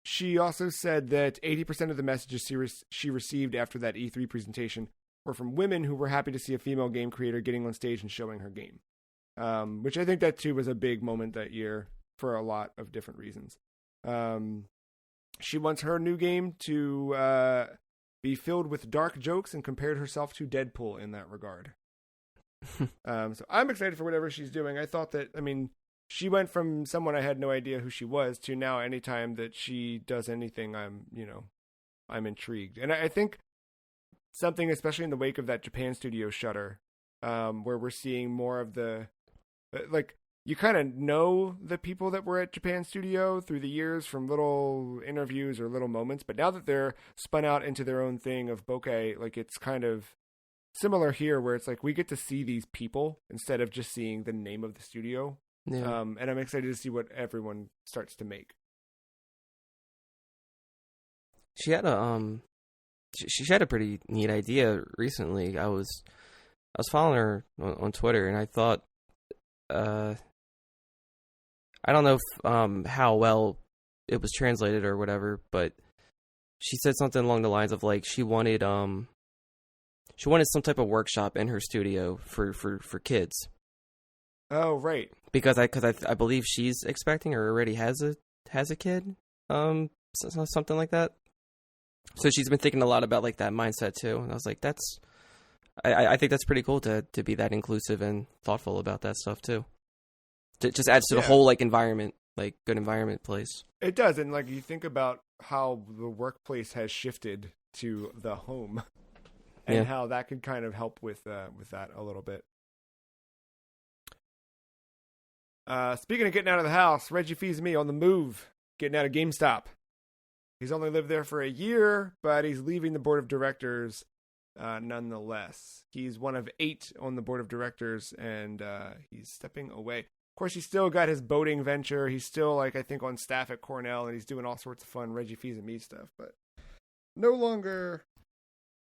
She also said that 80% of the messages she received after that E3 presentation were from women who were happy to see a female game creator getting on stage and showing her game. Which I think that too was a big moment that year for a lot of different reasons. She wants her new game to be filled with dark jokes and compared herself to Deadpool in that regard. So I'm excited for whatever she's doing. I thought that, she went from someone I had no idea who she was to now anytime that she does anything, I'm intrigued. And I think something, especially in the wake of that Japan studio shutter, where we're seeing more of the, you kind of know the people that were at Japan studio through the years from little interviews or little moments, but now that they're spun out into their own thing of bokeh, it's kind of similar here where it's we get to see these people instead of just seeing the name of the studio. Yeah. And I'm excited to see what everyone starts to make. She had a pretty neat idea recently. I was following her on Twitter, and I thought, I don't know if, how well it was translated or whatever, but she said something along the lines of she wanted some type of workshop in her studio for kids. Oh, right. Because I believe she's expecting or already has a kid, something like that. So she's been thinking a lot about that mindset too, and I was like, I think that's pretty cool to be that inclusive and thoughtful about that stuff too. It just adds to the whole environment, good environment place. It does, and you think about how the workplace has shifted to the home, and how that could kind of help with that a little bit. Speaking of getting out of the house, Reggie Fils-Aimé on the move, getting out of GameStop. He's only lived there for a year, but he's leaving the board of directors nonetheless. He's one of 8 on the board of directors, and he's stepping away. Of course, he's still got his boating venture. He's still, I think, on staff at Cornell, and he's doing all sorts of fun Reggie Fils-Aimé stuff, but no longer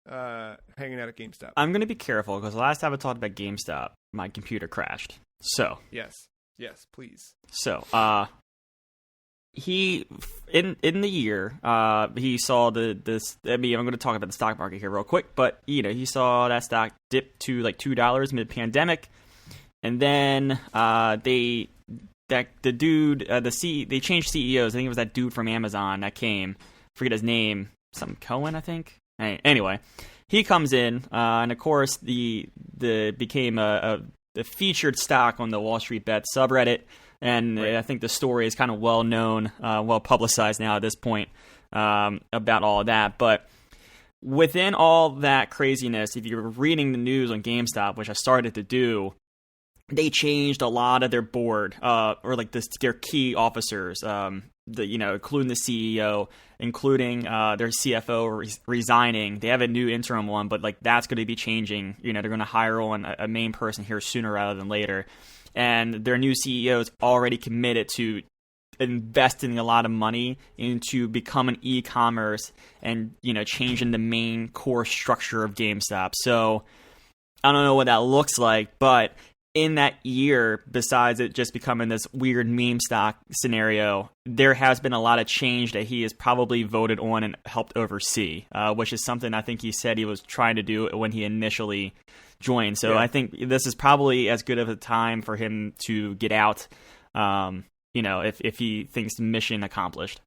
hanging out at GameStop. I'm going to be careful, because the last time I talked about GameStop, my computer crashed. So. Yes, please. So, he in the year, he saw this. I'm going to talk about the stock market here real quick, but he saw that stock dip to $2 mid-pandemic, and then they changed CEOs. I think it was that dude from Amazon that came. Forget his name. Some Cohen, I think. Anyway, he comes in, and of course the became a featured stock on the Wall Street Bet subreddit, and right. I think the story is kind of well known, well publicized now at this point about all of that. But within all that craziness, if you're reading the news on GameStop, which I started to do, they changed a lot of their board, their key officers, including the CEO, including their CFO resigning. They have a new interim one, but that's going to be changing. They're going to hire on a main person here sooner rather than later. And their new CEO is already committed to investing a lot of money into becoming e-commerce and, changing the main core structure of GameStop. So I don't know what that looks like, but in that year, besides it just becoming this weird meme stock scenario, there has been a lot of change that he has probably voted on and helped oversee, which is something I think he said he was trying to do when he initially joined. So I think this is probably as good of a time for him to get out if he thinks mission accomplished.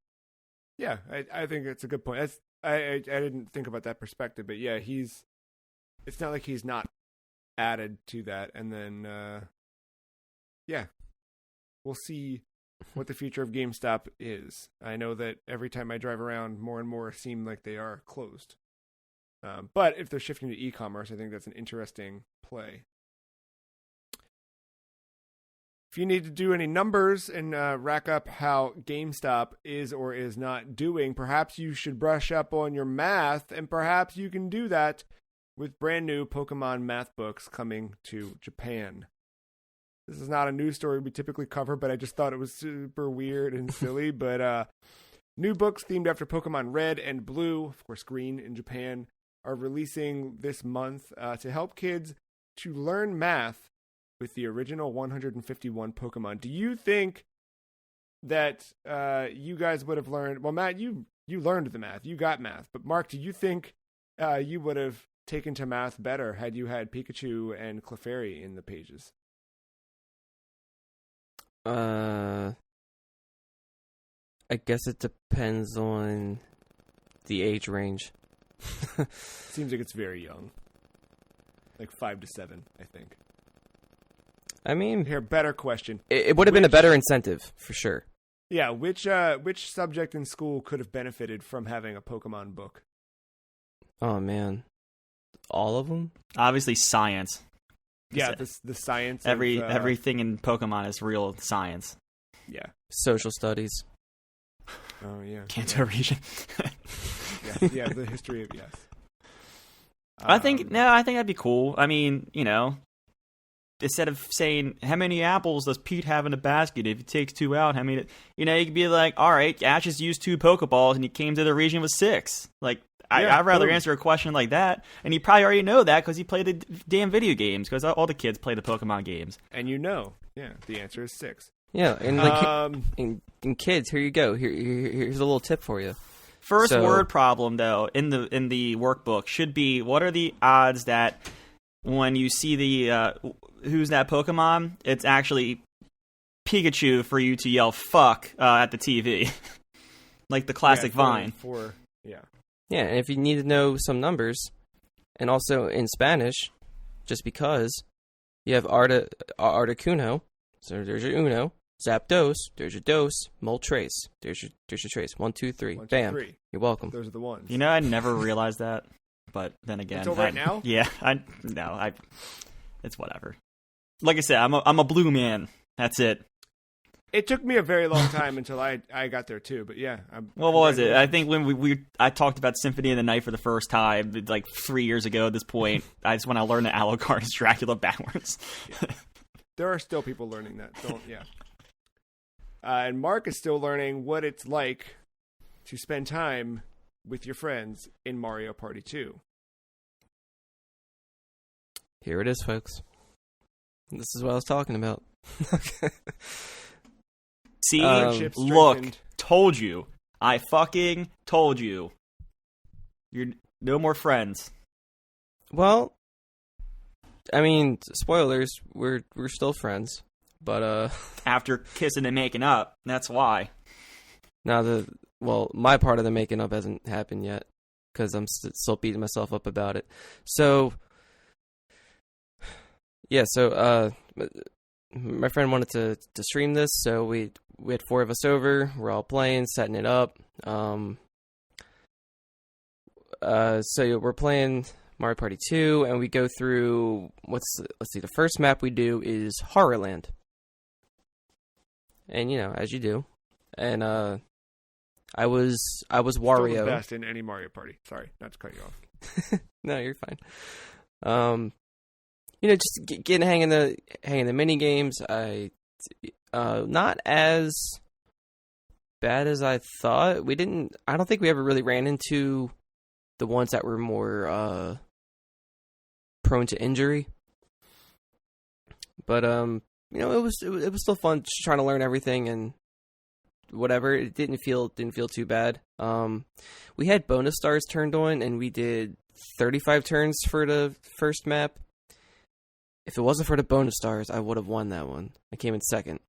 Yeah, I think it's a good point. I didn't think about that perspective, but yeah, it's not like he's not added to that. And then, yeah, we'll see what the future of GameStop is. I know that every time I drive around, more and more seem like they are closed. But if they're shifting to e-commerce, I think that's an interesting play. If you need to do any numbers and rack up how GameStop is or is not doing, perhaps you should brush up on your math, and perhaps you can do that with brand new Pokemon math books coming to Japan. This is not a news story we typically cover, but I just thought it was super weird and silly. But new books themed after Pokemon Red and Blue, of course Green in Japan, are releasing this month to help kids to learn math with the original 151 Pokemon. Do you think that you guys would have learned... Well, Matt, you learned the math. You got math. But Mark, do you think you would have taken to math better had you had Pikachu and Clefairy in the pages? I guess it depends on the age range. Seems like it's very young. Like 5 to 7, I think. I mean, here, better question. It would have been a better incentive, for sure. Yeah, which subject in school could have benefited from having a Pokemon book? Oh, man. All of them? Obviously science. Yeah, the science. Everything in Pokemon is real science. Yeah. Social studies. Oh, yeah. Kanto region. yeah, the history of, yes. I think that'd be cool. I mean, instead of saying, how many apples does Pete have in a basket? If he takes 2 out, how many... you could be like, all right, Ash has used 2 Pokeballs and he came to the region with 6. Like, I'd rather answer a question like that. And you probably already know that because he played the damn video games, because all the kids play the Pokemon games. And the answer is 6. Yeah, and like, and kids, here you go. Here's a little tip for you. First word problem, though, in the workbook should be, what are the odds that when you see the who's that Pokemon, it's actually Pikachu for you to yell fuck at the TV. Like the classic Vine. Yeah, and if you need to know some numbers, and also in Spanish, just because, you have Articuno, so there's your uno, Zapdos, there's your dos, Moltres, there's your trace. 1, 2, 3, 1, 2, bam. 3. You're welcome. Those are the ones. I never realized that, but then again, until right now. Yeah, it's whatever. Like I said, I'm a blue man. That's it. It took me a very long time until I got there too, but yeah. What was it? I think when I talked about Symphony of the Night for the first time, like 3 years ago at this point, I just when I learned that Alucard is Dracula backwards. Yeah. There are still people learning that. And Mark is still learning what it's like to spend time with your friends in Mario Party 2. Here it is, folks. This is what I was talking about. See, look, told you. I fucking told you. You're no more friends. Well, I mean, spoilers, we're still friends, but after kissing and making up, that's why. Now my part of the making up hasn't happened yet, because I'm still beating myself up about it. So, yeah, my friend wanted to stream this, so we had 4 of us over. We're all playing, setting it up. So we're playing Mario Party 2, and we go through let's see. The first map we do is Horrorland, and as you do, and I was Wario. Still the best in any Mario Party. Sorry, not to cut you off. No, you're fine. Just getting the hang of the mini games. Not as bad as I thought. I don't think we ever really ran into the ones that were more prone to injury. But it was still fun just trying to learn everything and whatever. It didn't feel too bad. We had bonus stars turned on, and we did 35 turns for the first map. If it wasn't for the bonus stars, I would have won that one. I came in second.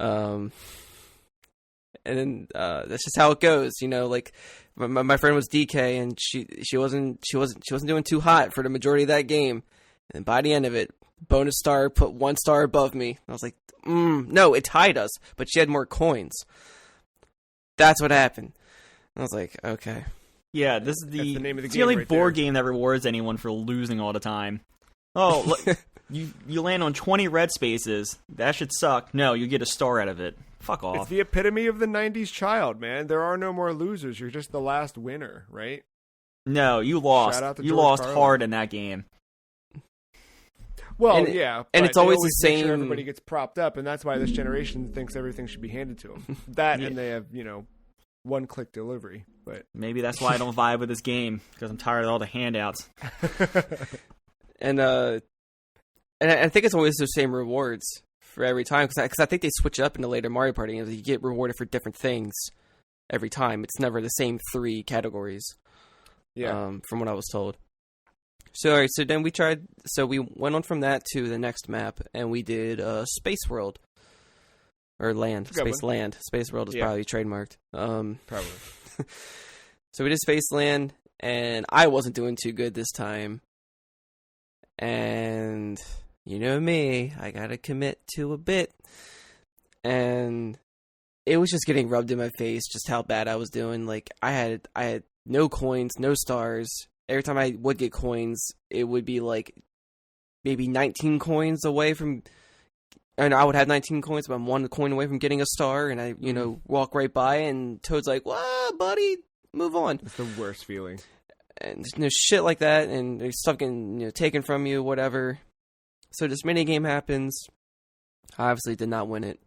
And then that's just how it goes, you know. Like my friend was DK, and she wasn't doing too hot for the majority of that game. And by the end of it, bonus star put 1 star above me. I was like, no, it tied us, but she had more coins. That's what happened. I was like, okay. Yeah, this is the name of the it's game the only right board there. game that rewards anyone for losing all the time. Oh, look, you land on 20 red spaces. That should suck. No, you get a star out of it. Fuck off. It's the epitome of the 90s child, man. There are no more losers. You're just the last winner, right? No, you lost. Shout out to You George lost Carlin. hard in that game. Well, And- yeah. and but it's always they the make sure same- everybody gets propped up, and that's why this generation thinks everything should be handed to them. That, Yeah. and they have, one-click delivery. But Maybe that's why I don't vibe with this game, because I'm tired of all the handouts. And I think it's always the same rewards for every time, because I think they switch it up in the later Mario Party games. You get rewarded for different things every time. It's never the same 3 categories. yeah, From what I was told. So all right, so then we went on from that to the next map, and we did Space World. Or Land. It's a good Space one. Land. Space World is Yeah. probably trademarked. probably. So we did Space Land, and I wasn't doing too good this time. And you know me, I gotta commit to a bit. And it was just getting rubbed in my face just how bad I was doing. Like I had no coins, no stars. Every time I would get coins, it would be like maybe 19 coins away from, and I would have 19 coins, but I'm 1 coin away from getting a star, and I, walk right by, and Toad's like, "What, buddy? Move on." It's the worst feeling. And there's shit like that, and there's stuff getting taken from you, whatever. So this mini game happens. I obviously did not win it,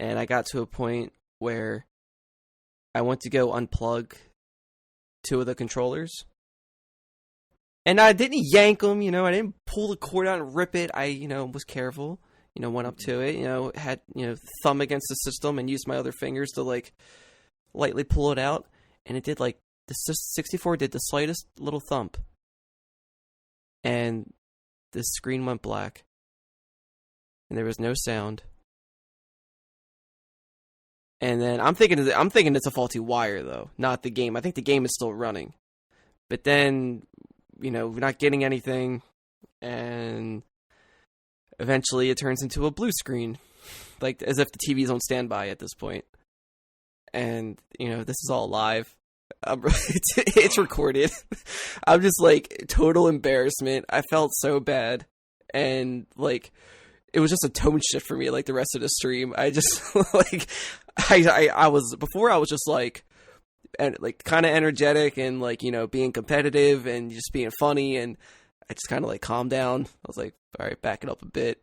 and I got to a point where I went to go unplug 2 of the controllers, and I didn't yank them. I didn't pull the cord out and rip it. I was careful. Went up to it. Had thumb against the system and used my other fingers to like lightly pull it out, and it did like. The 64 did the slightest little thump, and the screen went black, and there was no sound. And then I'm thinking it's a faulty wire though, not the game. I think the game is still running, but then we're not getting anything, and eventually it turns into a blue screen, like as if the TV's on standby at this point. And this is all live. It's recorded. I'm just like total embarrassment. I felt so bad, and like it was just a tone shift for me. Like the rest of the stream, I just like I was before. I was just like and like kind of energetic and like being competitive and just being funny, and I just kind of like calmed down. I was like, all right, back it up a bit.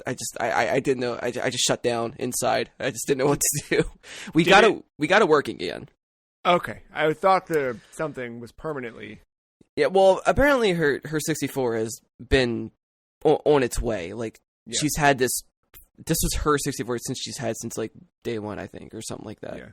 I didn't know. I just shut down inside. I just didn't know what to do. We got it working again. Okay, I thought something was permanently. Yeah, well, apparently her 64 has been on its way. Like she's had this. This was her 64 since like day 1, I think, or something like that. Yeah.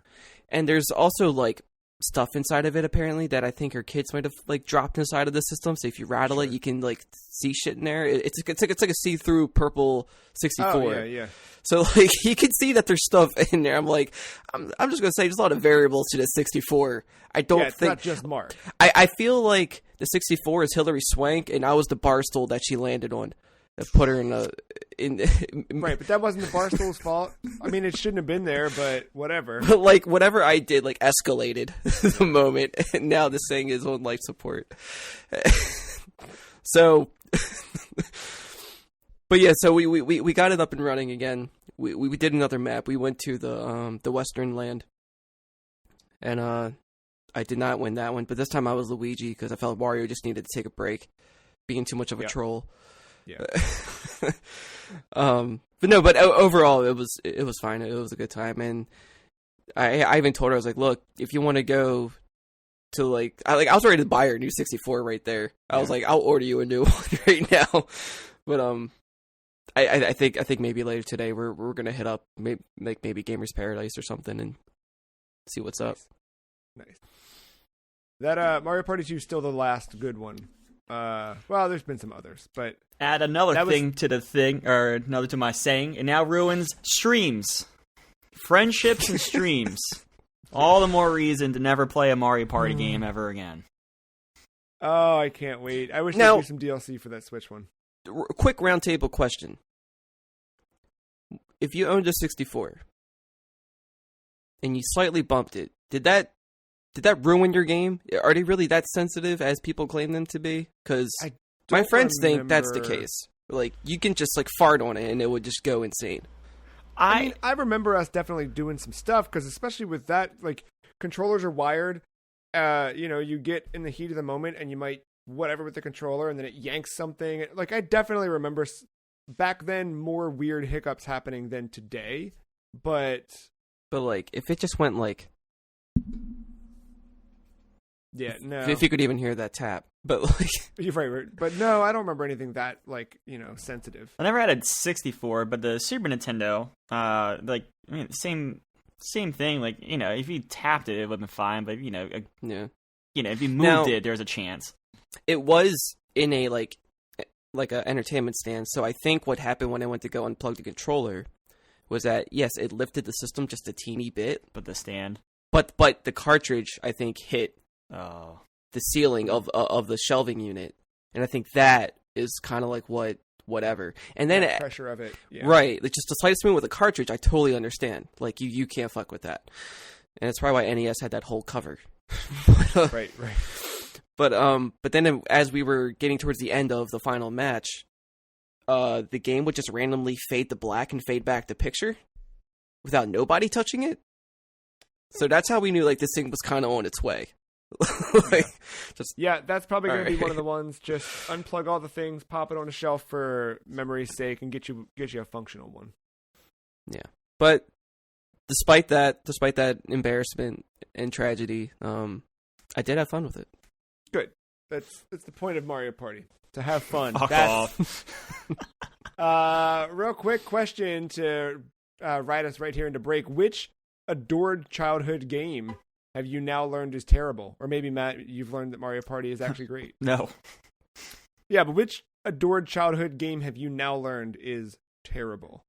And there's also like stuff inside of it apparently that I think her kids might have like dropped inside of the system. So if you rattle it, you can like see shit in there. It's like a see-through purple 64. Oh, yeah. So like you can see that there's stuff in there. I'm like, I'm just gonna say there's a lot of variables to the 64. I don't it's think not just Mark. I feel like the 64 is Hilary Swank, and I was the bar stool that she landed on. That put her in Right, but that wasn't the Barstool's fault. I mean, it shouldn't have been there, but whatever. But like whatever I did, like escalated the moment, and now this thing is on life support. So, but yeah, so we got it up and running again. We did another map. We went to the Western Land, and I did not win that one. But this time I was Luigi because I felt Wario just needed to take a break, being too much of a troll. Yeah. But overall it was fine. It was a good time, and I even told her, I was like, look, if you want to go to like I was ready to buy her a new 64 right there. I was like, I'll order you a new one right now. But I think maybe later today we're gonna hit up maybe Gamers Paradise or something and see what's up. Nice. That Mario Party 2 is still the last good one. Well, there's been some others, but Add another thing to the thing, or another to my saying. It now ruins streams, friendships, and streams. All the more reason to never play a Mario Party game ever again. Oh, I can't wait. I wish there'd be some DLC for that Switch one. Quick roundtable question. If you owned a 64 and you slightly bumped it, did that ruin your game? Are they really that sensitive as people claim them to be? Because my friends think that's the case. Like, you can just like fart on it and it would just go insane. I mean, I remember us definitely doing some stuff, because especially with that, like, controllers are wired. You get in the heat of the moment and you might whatever with the controller and then it yanks something. Like, I definitely remember back then more weird hiccups happening than today. But like, if it just went like, yeah, no. If you could even hear that tap, but like, you're right. But no, I don't remember anything that like sensitive. I never had a 64, but the Super Nintendo, same thing. Like, if you tapped it, it would have been fine. But if you moved it, there's a chance. It was in a like a entertainment stand. So I think what happened when I went to go unplug the controller was that yes, it lifted the system just a teeny bit, but the stand, but the cartridge I think hit the ceiling of the shelving unit, and I think that is kind of like whatever. And then the pressure of it, yeah. Right? Like, just the slightest movement with a cartridge, I totally understand. Like, you can't fuck with that, and that's probably why NES had that whole cover. Right. But then as we were getting towards the end of the final match, the game would just randomly fade to black and fade back to picture without nobody touching it. So that's how we knew like this thing was kind of on its way. That's probably going to be one of the ones. Just unplug all the things, pop it on a shelf for memory's sake, and get you a functional one. Yeah, but despite that embarrassment and tragedy, I did have fun with it. Good. That's the point of Mario Party, to have fun. Fuck off. Real quick question to ride us right here into break. Which adored childhood game have you now learned is terrible? Or maybe, Matt, you've learned that Mario Party is actually great. No. Yeah, but which adored childhood game have you now learned is terrible?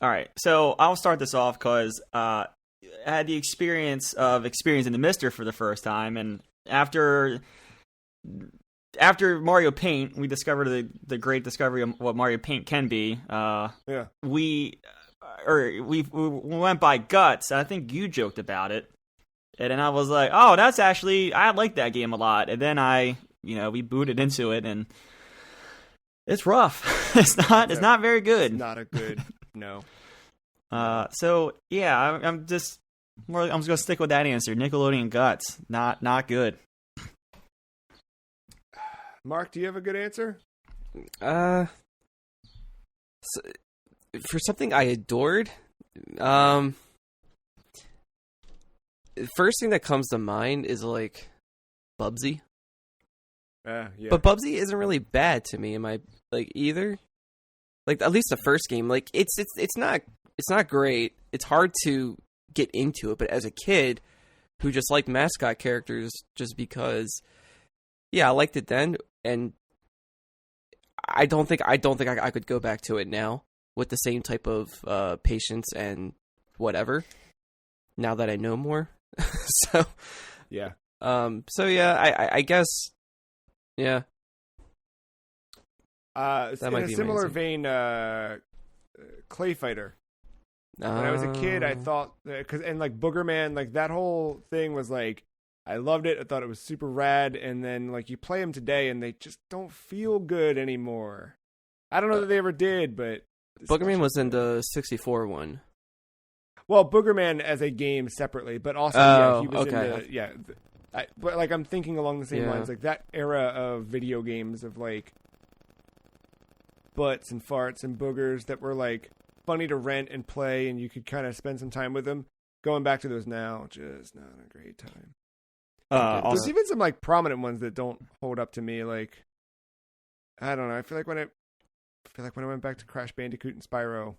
All right, so I'll start this off because I had the experience of experiencing the Mister for the first time, and after Mario Paint, we discovered the great discovery of what Mario Paint can be. We went by Guts, and I think you joked about it. And then I was like, oh, that's actually, I like that game a lot. And then we booted into it, and it's rough. It's not very good. It's not a good, no. So yeah, I'm just gonna stick with that answer. Nickelodeon Guts, not good. Mark, do you have a good answer? So, for something I adored, the first thing that comes to mind is like Bubsy. Yeah. But Bubsy isn't really bad to me. Am I like either? Like, at least the first game, like it's not great. It's hard to get into it. But as a kid who just liked mascot characters, just because, yeah, I liked it then, and I don't think I could go back to it now with the same type of patience and whatever. Now that I know more. So yeah. I guess, yeah. In a similar vein, Clay Fighter. When I was a kid, I thought and like Boogerman, like that whole thing was like, I loved it. I thought it was super rad. And then like you play them today, and they just don't feel good anymore. I don't know that they ever did, but Boogerman was in the 64 one. Well, Boogerman as a game separately, but also he was in the but like I'm thinking along the same lines, like that era of video games of like butts and farts and boogers that were like funny to rent and play, and you could kind of spend some time with them. Going back to those now, just not a great time. There's even some like prominent ones that don't hold up to me. Like, I don't know. I feel like when I went back to Crash Bandicoot and Spyro,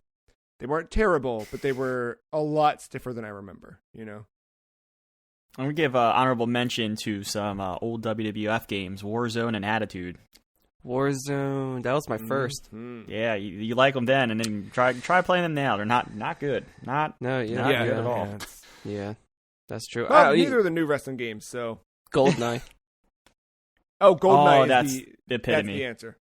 they weren't terrible, but they were a lot stiffer than I remember, I'm going to give honorable mention to some old WWF games, Warzone and Attitude. Warzone, that was my first. Yeah, you like them then, and then try playing them now. They're not good. Not good at all. Yeah, that's true. Well, neither are the new wrestling games, so. GoldenEye. GoldenEye that's is the epitome. That's the answer.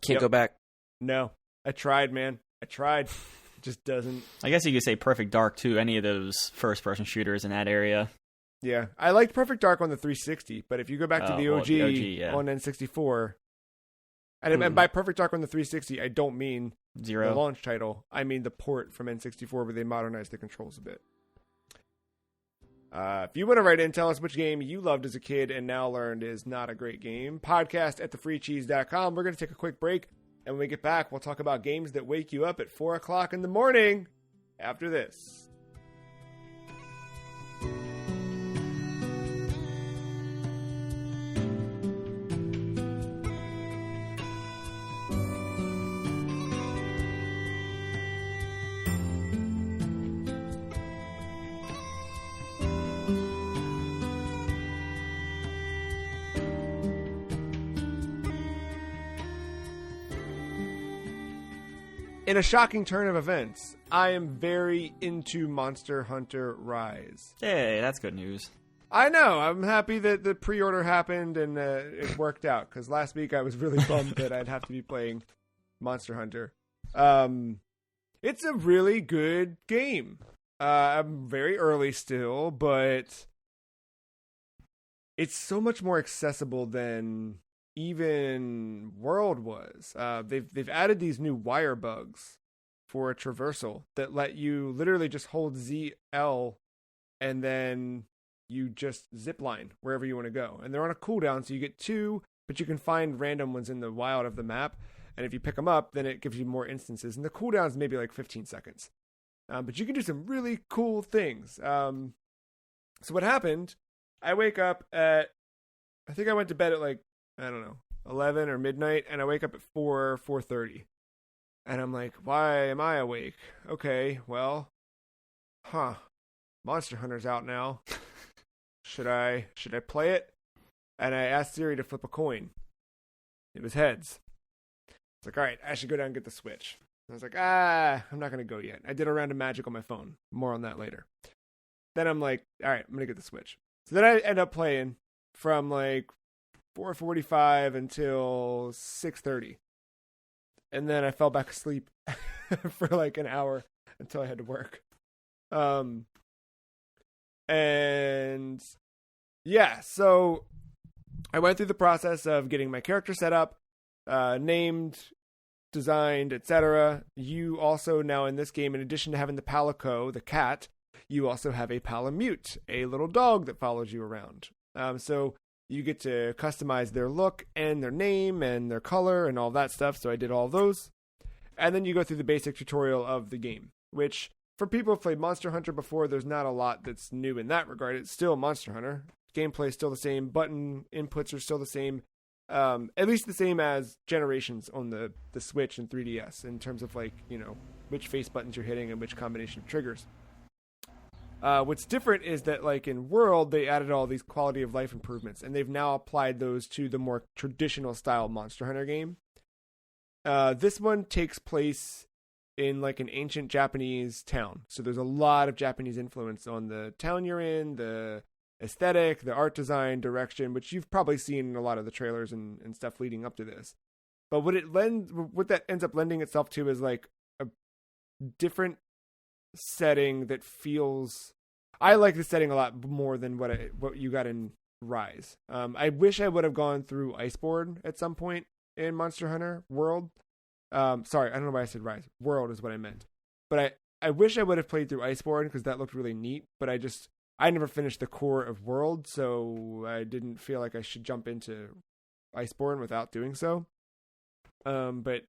Can't go back. No. I tried, man. I tried. It just doesn't. I guess you could say Perfect Dark, too. Any of those first-person shooters in that area. Yeah. I liked Perfect Dark on the 360, but if you go back to the OG, on N64, and by Perfect Dark on the 360, I don't mean Zero. The launch title. I mean the port from N64 where they modernized the controls a bit. If you want to write in, tell us which game you loved as a kid and now learned is not a great game. Podcast at thefreecheese.com. We're going to take a quick break, and when we get back, we'll talk about games that wake you up at 4 o'clock in the morning after this. In a shocking turn of events, I am very into Monster Hunter Rise. Hey, that's good news. I know. I'm happy that the pre-order happened and it worked out, because last week I was really bummed that I'd have to be playing Monster Hunter. It's a really good game. I'm very early still, but it's so much more accessible than even World was. They've added these new wire bugs for a traversal that let you literally just hold ZL and then you just zip line wherever you want to go. And they're on a cooldown, so you get 2, but you can find random ones in the wild of the map. And if you pick them up, then it gives you more instances. And the cooldown is maybe like 15 seconds. But you can do some really cool things. So what happened, I wake up I think I went to bed at like, I don't know, 11 or midnight, and I wake up at 4:30. And I'm like, why am I awake? Okay, well, Monster Hunter's out now. Should I play it? And I asked Siri to flip a coin. It was heads. It's like, all right, I should go down and get the Switch. I was like, I'm not going to go yet. I did a round of Magic on my phone. More on that later. Then I'm like, all right, I'm going to get the Switch. So then I end up playing from like 4:45 until 6:30. And then I fell back asleep for like an hour until I had to work. And yeah, so I went through the process of getting my character set up, named, designed, etc. You also now in this game, in addition to having the Palico, the cat, you also have a Palamute, a little dog that follows you around. So you get to customize their look and their name and their color and all that stuff. So I did all those. And then you go through the basic tutorial of the game, which for people who've played Monster Hunter before, there's not a lot that's new in that regard. It's still Monster Hunter. Gameplay is still the same. Button inputs are still the same. At least the same as Generations on the Switch and 3DS in terms of like, you know, which face buttons you're hitting and which combination of triggers. What's different is that, like in World, they added all these quality of life improvements, and they've now applied those to the more traditional style Monster Hunter game. This one takes place in like an ancient Japanese town, so there's a lot of Japanese influence on the town you're in, the aesthetic, the art design, direction, which you've probably seen in a lot of the trailers and stuff leading up to this. But what that ends up lending itself to is like a different setting that feels. I like the setting a lot more than what you got in Rise. I wish I would have gone through Iceborne at some point in Monster Hunter World. Sorry, I don't know why I said Rise. World is what I meant. But I wish I would have played through Iceborne because that looked really neat. But I never finished the core of World, so I didn't feel like I should jump into Iceborne without doing so. But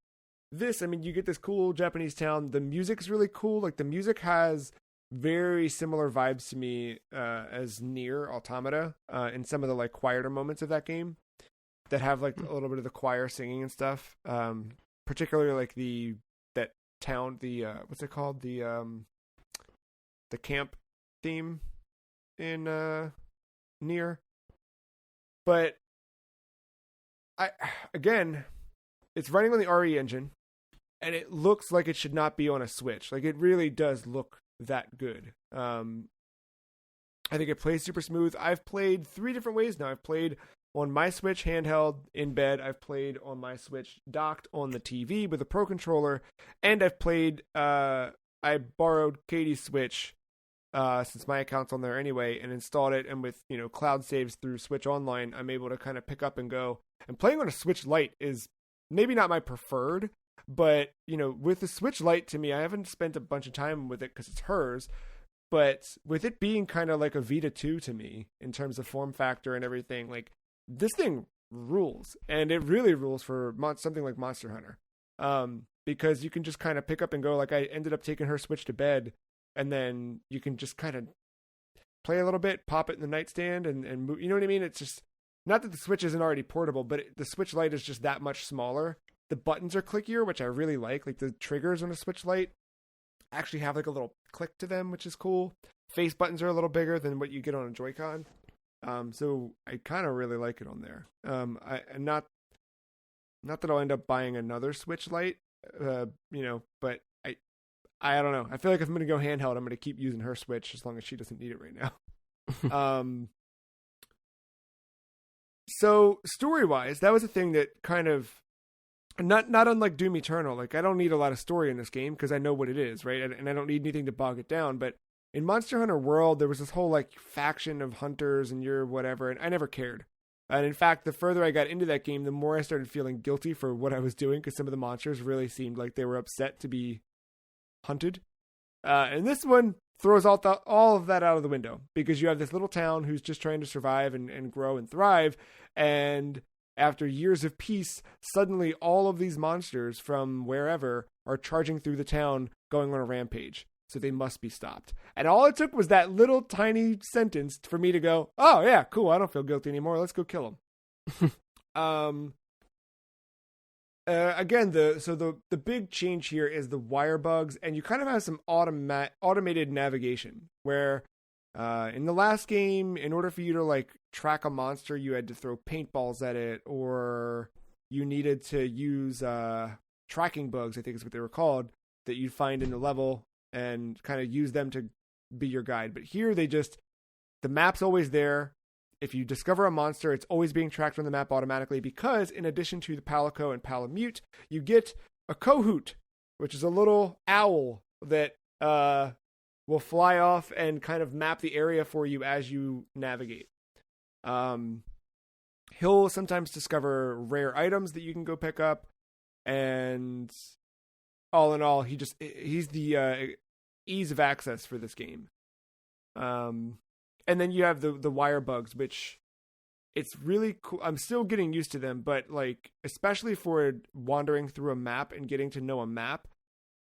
this, I mean, you get this cool Japanese town. The music's really cool. Like, the music has very similar vibes to me as Nier Automata in some of the, like, quieter moments of that game that have, like, a little bit of the choir singing and stuff. Particularly, like, that town, what's it called? The camp theme. in Nier. But again, it's running on the RE engine, and it looks like it should not be on a Switch. Like, it really does look that good. I think it plays super smooth. I've played 3 different ways now. I've played on my Switch handheld in bed. I've played on my Switch docked on the TV with a Pro Controller. And I've played, I borrowed Katie's Switch, since my account's on there anyway, and installed it. And with, cloud saves through Switch Online, I'm able to kind of pick up and go. And playing on a Switch Lite is maybe not my preferred, but, with the Switch Lite, to me, I haven't spent a bunch of time with it because it's hers. But with it being kind of like a Vita 2 to me in terms of form factor and everything, like, this thing rules. And it really rules for something like Monster Hunter. Because you can just kind of pick up and go. Like, I ended up taking her Switch to bed, and then you can just kind of play a little bit, pop it in the nightstand, and move. You know what I mean? It's just, not that the Switch isn't already portable, but the Switch Lite is just that much smaller. The buttons are clickier, which I really like. Like, the triggers on a Switch Lite actually have like a little click to them, which is cool. Face buttons are a little bigger than what you get on a Joy-Con. So I kind of really like it on there. Not that I'll end up buying another Switch Lite, but I don't know. I feel like if I'm going to go handheld, I'm going to keep using her Switch as long as she doesn't need it right now. So story-wise, that was a thing that kind of, not unlike Doom Eternal. Like, I don't need a lot of story in this game because I know what it is, right? And I don't need anything to bog it down. But in Monster Hunter World, there was this whole like faction of hunters and you're whatever, and I never cared. And in fact, the further I got into that game, the more I started feeling guilty for what I was doing because some of the monsters really seemed like they were upset to be hunted. And this one throws all of that out of the window because you have this little town who's just trying to survive and grow and thrive. And after years of peace, suddenly all of these monsters from wherever are charging through the town, going on a rampage. So they must be stopped. And all it took was that little tiny sentence for me to go, oh yeah, cool, I don't feel guilty anymore. Let's go kill them. Again, the big change here is the wire bugs, and you kind of have some automated navigation where in the last game, in order for you to like track a monster, you had to throw paintballs at it, or you needed to use tracking bugs, I think is what they were called, that you'd find in the level and kind of use them to be your guide. But here the map's always there. If you discover a monster, it's always being tracked on the map automatically because in addition to the Palico and Palamute, you get a Kohoot, which is a little owl that will fly off and kind of map the area for you as you navigate. He'll sometimes discover rare items that you can go pick up, and all in all, he's the ease of access for this game. And then you have the wire bugs, which it's really cool. I'm still getting used to them, but like, especially for wandering through a map and getting to know a map,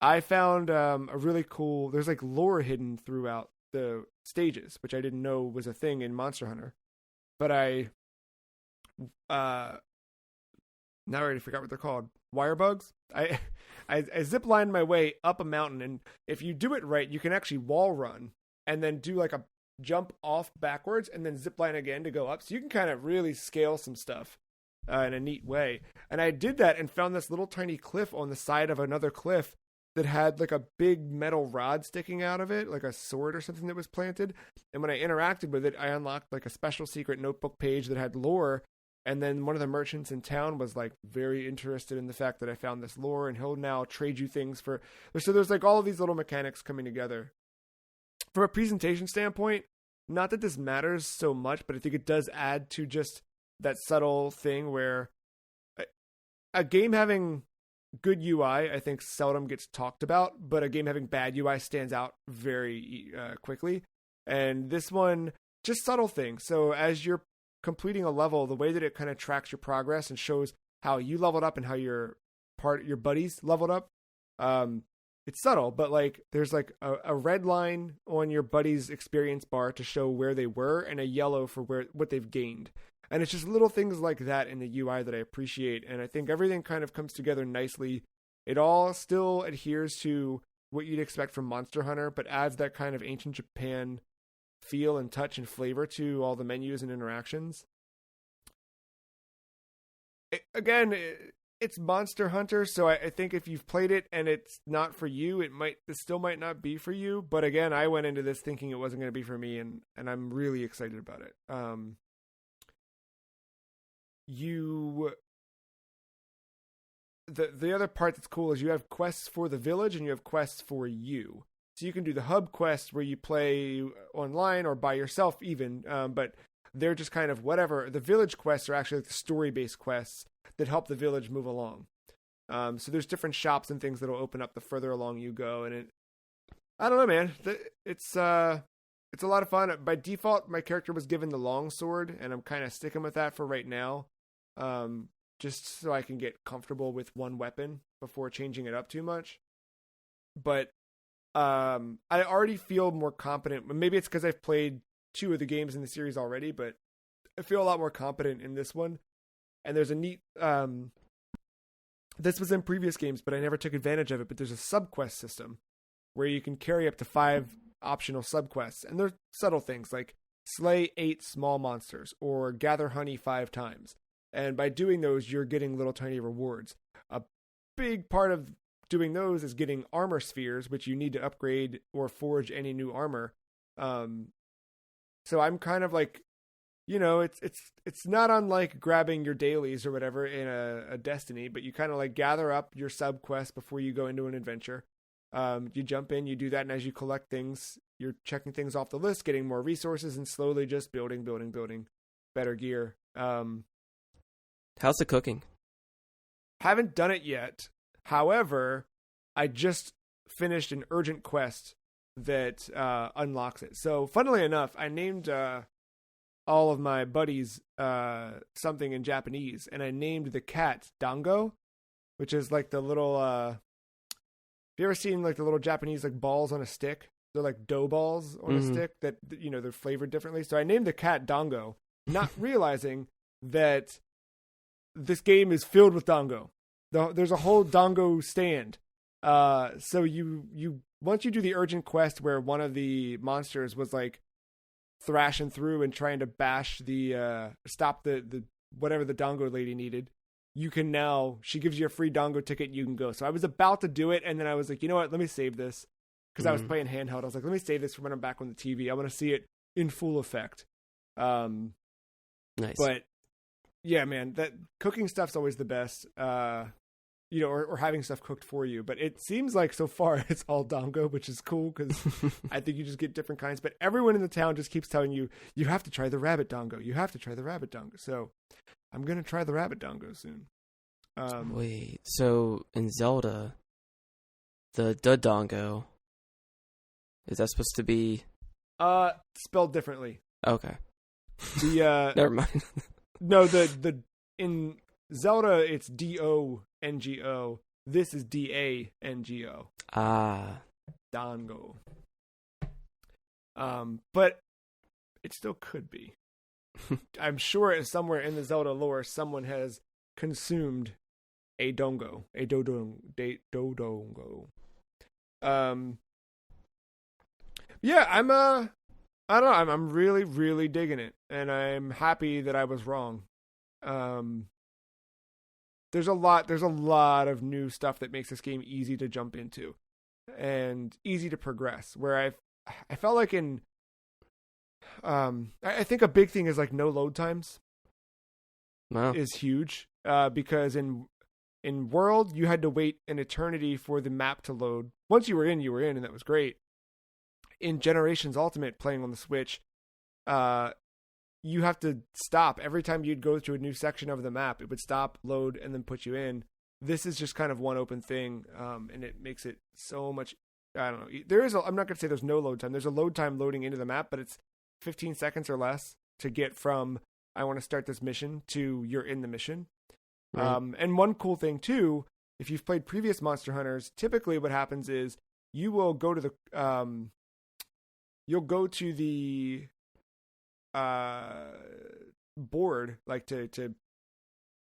I found a really cool, there's like lore hidden throughout the stages, which I didn't know was a thing in Monster Hunter. But I now I already forgot what they're called. Wire bugs? I zip lined my way up a mountain, and if you do it right, you can actually wall run and then do like a jump off backwards and then zip line again to go up. So you can kind of really scale some stuff in a neat way. And I did that and found this little tiny cliff on the side of another cliff that had like a big metal rod sticking out of it, like a sword or something that was planted. And when I interacted with it, I unlocked like a special secret notebook page that had lore. And then one of the merchants in town was like very interested in the fact that I found this lore, and he'll now trade you things for. So there's like all of these little mechanics coming together. From a presentation standpoint, not that this matters so much, but I think it does add to just that subtle thing where a game having good UI, I think, seldom gets talked about, but a game having bad UI stands out very quickly. And this one, just subtle things. So as you're completing a level, the way that it kind of tracks your progress and shows how you leveled up and how your buddies leveled up, it's subtle, but like there's like a red line on your buddy's experience bar to show where they were, and a yellow for what they've gained. And it's just little things like that in the UI that I appreciate. And I think everything kind of comes together nicely. It all still adheres to what you'd expect from Monster Hunter, but adds that kind of ancient Japan feel and touch and flavor to all the menus and interactions. It's Monster Hunter, so I think if you've played it and it's not for you, it still might not be for you. But again, I went into this thinking it wasn't going to be for me, and I'm really excited about it. The other part that's cool is you have quests for the village and you have quests for you. So you can do the hub quest where you play online or by yourself even, but they're just kind of whatever. The village quests are actually like the story-based quests that help the village move along. So there's different shops and things that'll open up the further along you go, and I don't know, man. It's a lot of fun. By default, my character was given the long sword, and I'm kind of sticking with that for right now, just so I can get comfortable with one weapon before changing it up too much. But I already feel more competent. Maybe it's because I've played 2 of the games in the series already, but I feel a lot more competent in this one. And there's a neat, this was in previous games, but I never took advantage of it, but there's a subquest system where you can carry up to 5 optional subquests. And they're subtle things like slay 8 small monsters or gather honey 5 times. And by doing those, you're getting little tiny rewards. A big part of doing those is getting armor spheres, which you need to upgrade or forge any new armor. So I'm kind of like, it's not unlike grabbing your dailies or whatever in a Destiny, but you kind of like gather up your sub quest before you go into an adventure. You jump in, you do that, and as you collect things, you're checking things off the list, getting more resources, and slowly just building better gear. How's the cooking? Haven't done it yet. However, I just finished an urgent quest that unlocks it. So, funnily enough, I named all of my buddies something in Japanese, and I named the cat Dango, which is like the little. Have you ever seen like the little Japanese like balls on a stick? They're like dough balls on a stick that they're flavored differently. So I named the cat Dango, not realizing that this game is filled with Dango. There's a whole Dango stand. So you once you do the urgent quest where one of the monsters was like thrashing through and trying to bash stop the whatever the Dango lady needed, you can now, she gives you a free Dango ticket and you can go. So I was about to do it, and then I was like, you know what, let me save this, because I was playing handheld. I was like, let me save this for when I'm back on the TV. I want to see it in full effect. Nice. But yeah, man, that cooking stuff's always the best. Or having stuff cooked for you. But it seems like so far it's all Dango, which is cool because I think you just get different kinds. But everyone in the town just keeps telling you, you have to try the rabbit Dango. You have to try the rabbit Dango. So I'm going to try the rabbit Dango soon. Wait, so in Zelda, the Dango, is that supposed to be... spelled differently. Okay. The Never mind. No, the in Zelda it's D-O-N-G-O. This is D-A-N-G-O. Ah. Dango. But it still could be. I'm sure somewhere in the Zelda lore someone has consumed a Dodongo. Yeah, I don't know, I'm really, really digging it, and I'm happy that I was wrong. There's a lot of new stuff that makes this game easy to jump into and easy to progress, where I felt like I think a big thing is like no load times. Wow. Is huge, because in World you had to wait an eternity for the map to load. Once you were in, and that was great. In Generations Ultimate, playing on the Switch, you have to stop every time you'd go through a new section of the map. It would stop, load, and then put you in. This is just kind of one open thing, and it makes it so much. I don't know. I'm not going to say there's no load time. There's a load time loading into the map, but it's 15 seconds or less to get from I want to start this mission to you're in the mission. Right. And one cool thing too, if you've played previous Monster Hunters, typically what happens is you will go to the board, like to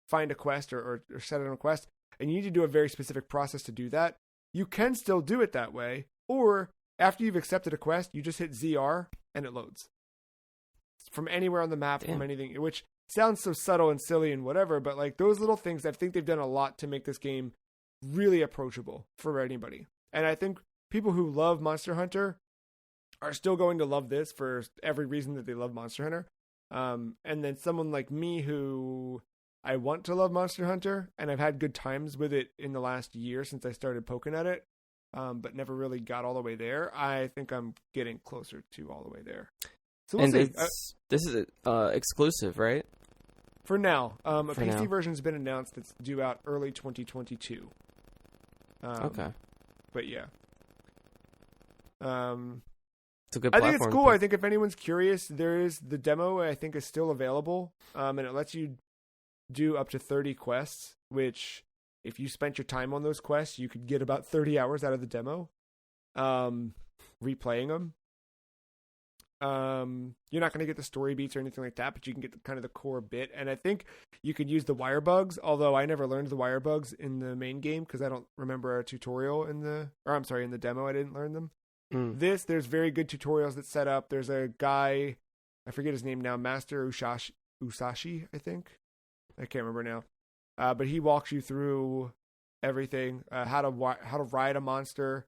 find a quest or set on a quest, and you need to do a very specific process to do that. You can still do it that way, or after you've accepted a quest, you just hit ZR and it loads from anywhere on the map. Damn. From anything, which sounds so subtle and silly and whatever, but like those little things, I think they've done a lot to make this game really approachable for anybody. And I think people who love Monster Hunter are still going to love this for every reason that they love Monster Hunter. And then someone like me who I want to love Monster Hunter, and I've had good times with it in the last year since I started poking at it, but never really got all the way there. I think I'm getting closer to all the way there. So we'll see. This is exclusive, right? For now. A For PC now. version's been announced that's due out early 2022. Okay. But yeah. It's a good I platform. think it's cool. I think if anyone's curious, there is the demo, I think, is still available. And it lets you do up to 30 quests, which if you spent your time on those quests, you could get about 30 hours out of the demo, replaying them. You're not going to get the story beats or anything like that, but you can get kind of the core bit. And I think you could use the wire bugs, although I never learned the wire bugs in the main game because I don't remember a tutorial in the demo. I didn't learn them. There's very good tutorials that set up. There's a guy, I forget his name now, Master Usashi, I think. I can't remember now. But he walks you through everything, how to ride a monster.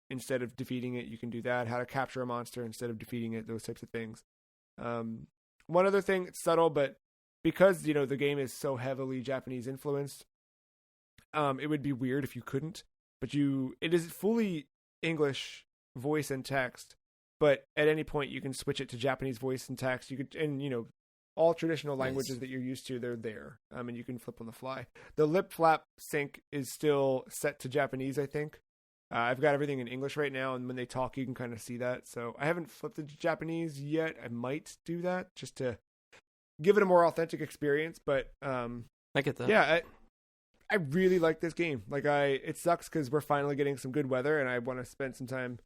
Instead of defeating it, you can do that. How to capture a monster instead of defeating it, those types of things. One other thing, it's subtle, but because, the game is so heavily Japanese influenced, it would be weird if you couldn't. But it is fully English voice and text, but at any point you can switch it to Japanese voice and text. You could, and all traditional languages that you're used to, they're there. And you can flip on the fly. The lip flap sync is still set to Japanese, I think. I've got everything in English right now, and when they talk, you can kind of see that. So I haven't flipped it to Japanese yet. I might do that just to give it a more authentic experience. But I get that. Yeah, I really like this game. It sucks because we're finally getting some good weather, and I want to spend some time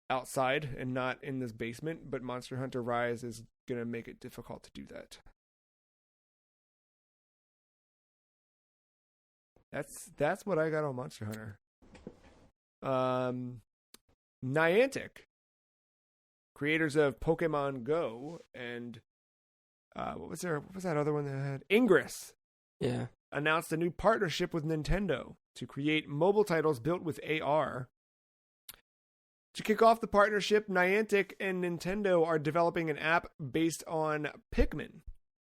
outside and not in this basement. But Monster Hunter Rise is gonna make it difficult to do that. That's what I got on Monster Hunter. Niantic, creators of Pokemon Go and what was that other one that had Ingress? Yeah. Announced a new partnership with Nintendo to create mobile titles built with AR. To kick off the partnership, Niantic and Nintendo are developing an app based on Pikmin.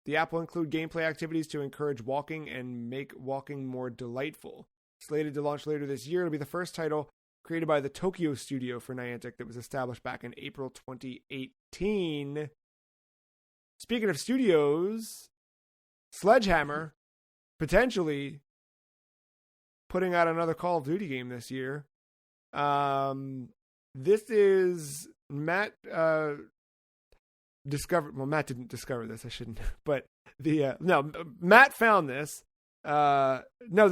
The app will include gameplay activities to encourage walking and make walking more delightful. Slated to launch later this year, it'll be the first title created by the Tokyo studio for Niantic that was established back in April 2018. Speaking of studios, Sledgehammer potentially putting out another Call of Duty game this year. This is Matt discovered. Well, Matt didn't discover this. I shouldn't. But Matt found this. The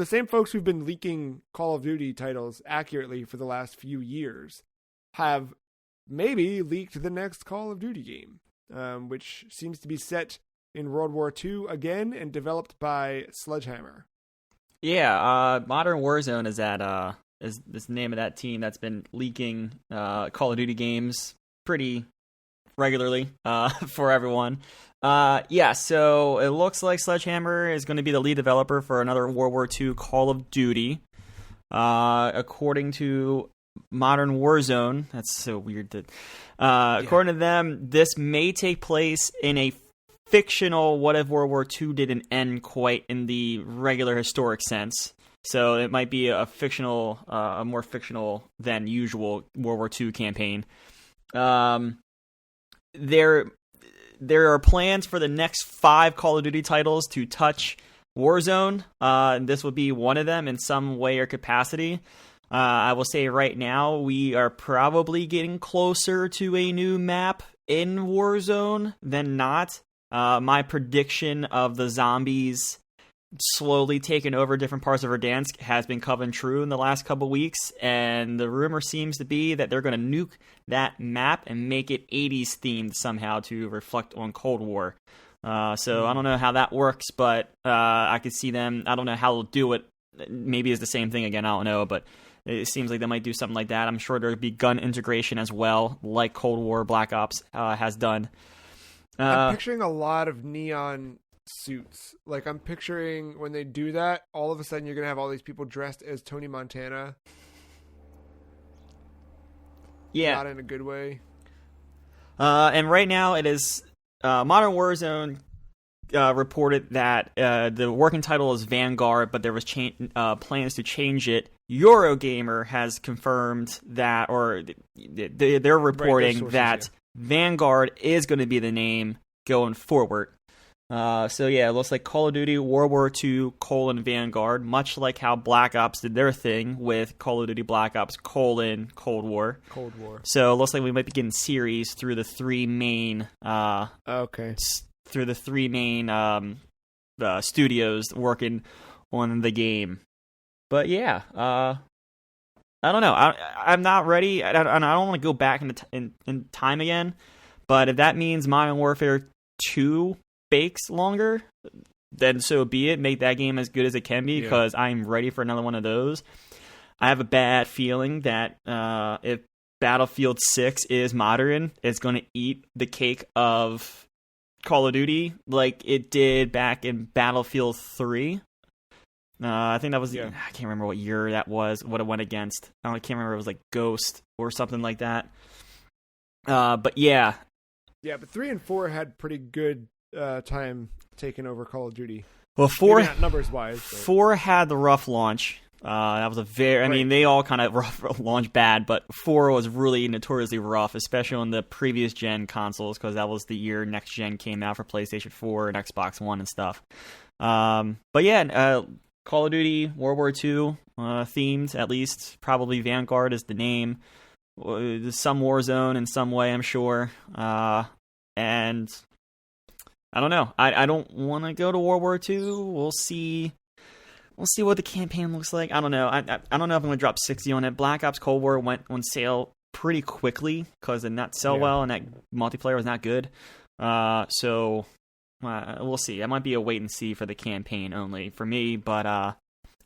same folks who've been leaking Call of Duty titles accurately for the last few years have maybe leaked the next Call of Duty game, which seems to be set in World War II again and developed by Sledgehammer. Yeah, Modern Warzone is the name of that team that's been leaking Call of Duty games pretty regularly for everyone. So it looks like Sledgehammer is going to be the lead developer for another World War II Call of Duty. According to Modern Warzone, that's so weird that according to them, this may take place in a fictional what if World War II didn't end quite in the regular historic sense. So it might be a more fictional than usual World War II campaign. There are plans for the next 5 Call of Duty titles to touch Warzone. And this will be one of them in some way or capacity. I will say right now, we are probably getting closer to a new map in Warzone than not. My prediction of the zombies slowly taking over different parts of Verdansk has been coming true in the last couple weeks, and the rumor seems to be that they're going to nuke that map and make it 80s themed somehow to reflect on Cold War. So I don't know how that works, but I could see them. I don't know how they'll do it. Maybe it's the same thing again. I don't know, but It seems like they might do something like that. I'm sure there'll be gun integration as well, like Cold War Black Ops has done. I'm picturing a lot of neon suits. Like, I'm picturing when they do that, all of a sudden you're going to have all these people dressed as Tony Montana. Yeah. Not in a good way. And right now it is Modern Warzone reported that the working title is Vanguard, but there was plans to change it. Eurogamer has confirmed that, or they're reporting that Vanguard is going to be the name going forward. So yeah, it looks like Call of Duty World War II : Vanguard, much like how Black Ops did their thing with Call of Duty Black Ops : Cold War. Cold War. So it looks like we might be getting series through the three main studios working on the game. But yeah, I don't know. I'm not ready. I don't want to go back in time again. But if that means Modern Warfare 2 bakes longer, then so be it. Make that game as good as it can be, because I'm ready for another one of those. I have a bad feeling that if Battlefield 6 is modern, it's going to eat the cake of Call of Duty like it did back in Battlefield 3. I think that was I can't remember what year that was, what it went against. I can't remember. It was like Ghost or something like that. But yeah. Yeah, but 3 and 4 had pretty good time taking over Call of Duty. Well, 4, maybe not numbers wise, 4 had the rough launch. That was I mean, they all kind of rough launch bad, but 4 was really notoriously rough, especially on the previous gen consoles, because that was the year next gen came out for PlayStation 4 and Xbox One and stuff. But yeah, Call of Duty World War II themed, at least. Probably Vanguard is the name. Some Warzone in some way, I'm sure. And I don't know. I don't want to go to World War II. We'll see. We'll see what the campaign looks like. I don't know. I don't know if I'm going to drop 60 on it. Black Ops Cold War went on sale pretty quickly because it did not sell well, and that multiplayer was not good. So we'll see. That might be a wait and see for the campaign only for me. But I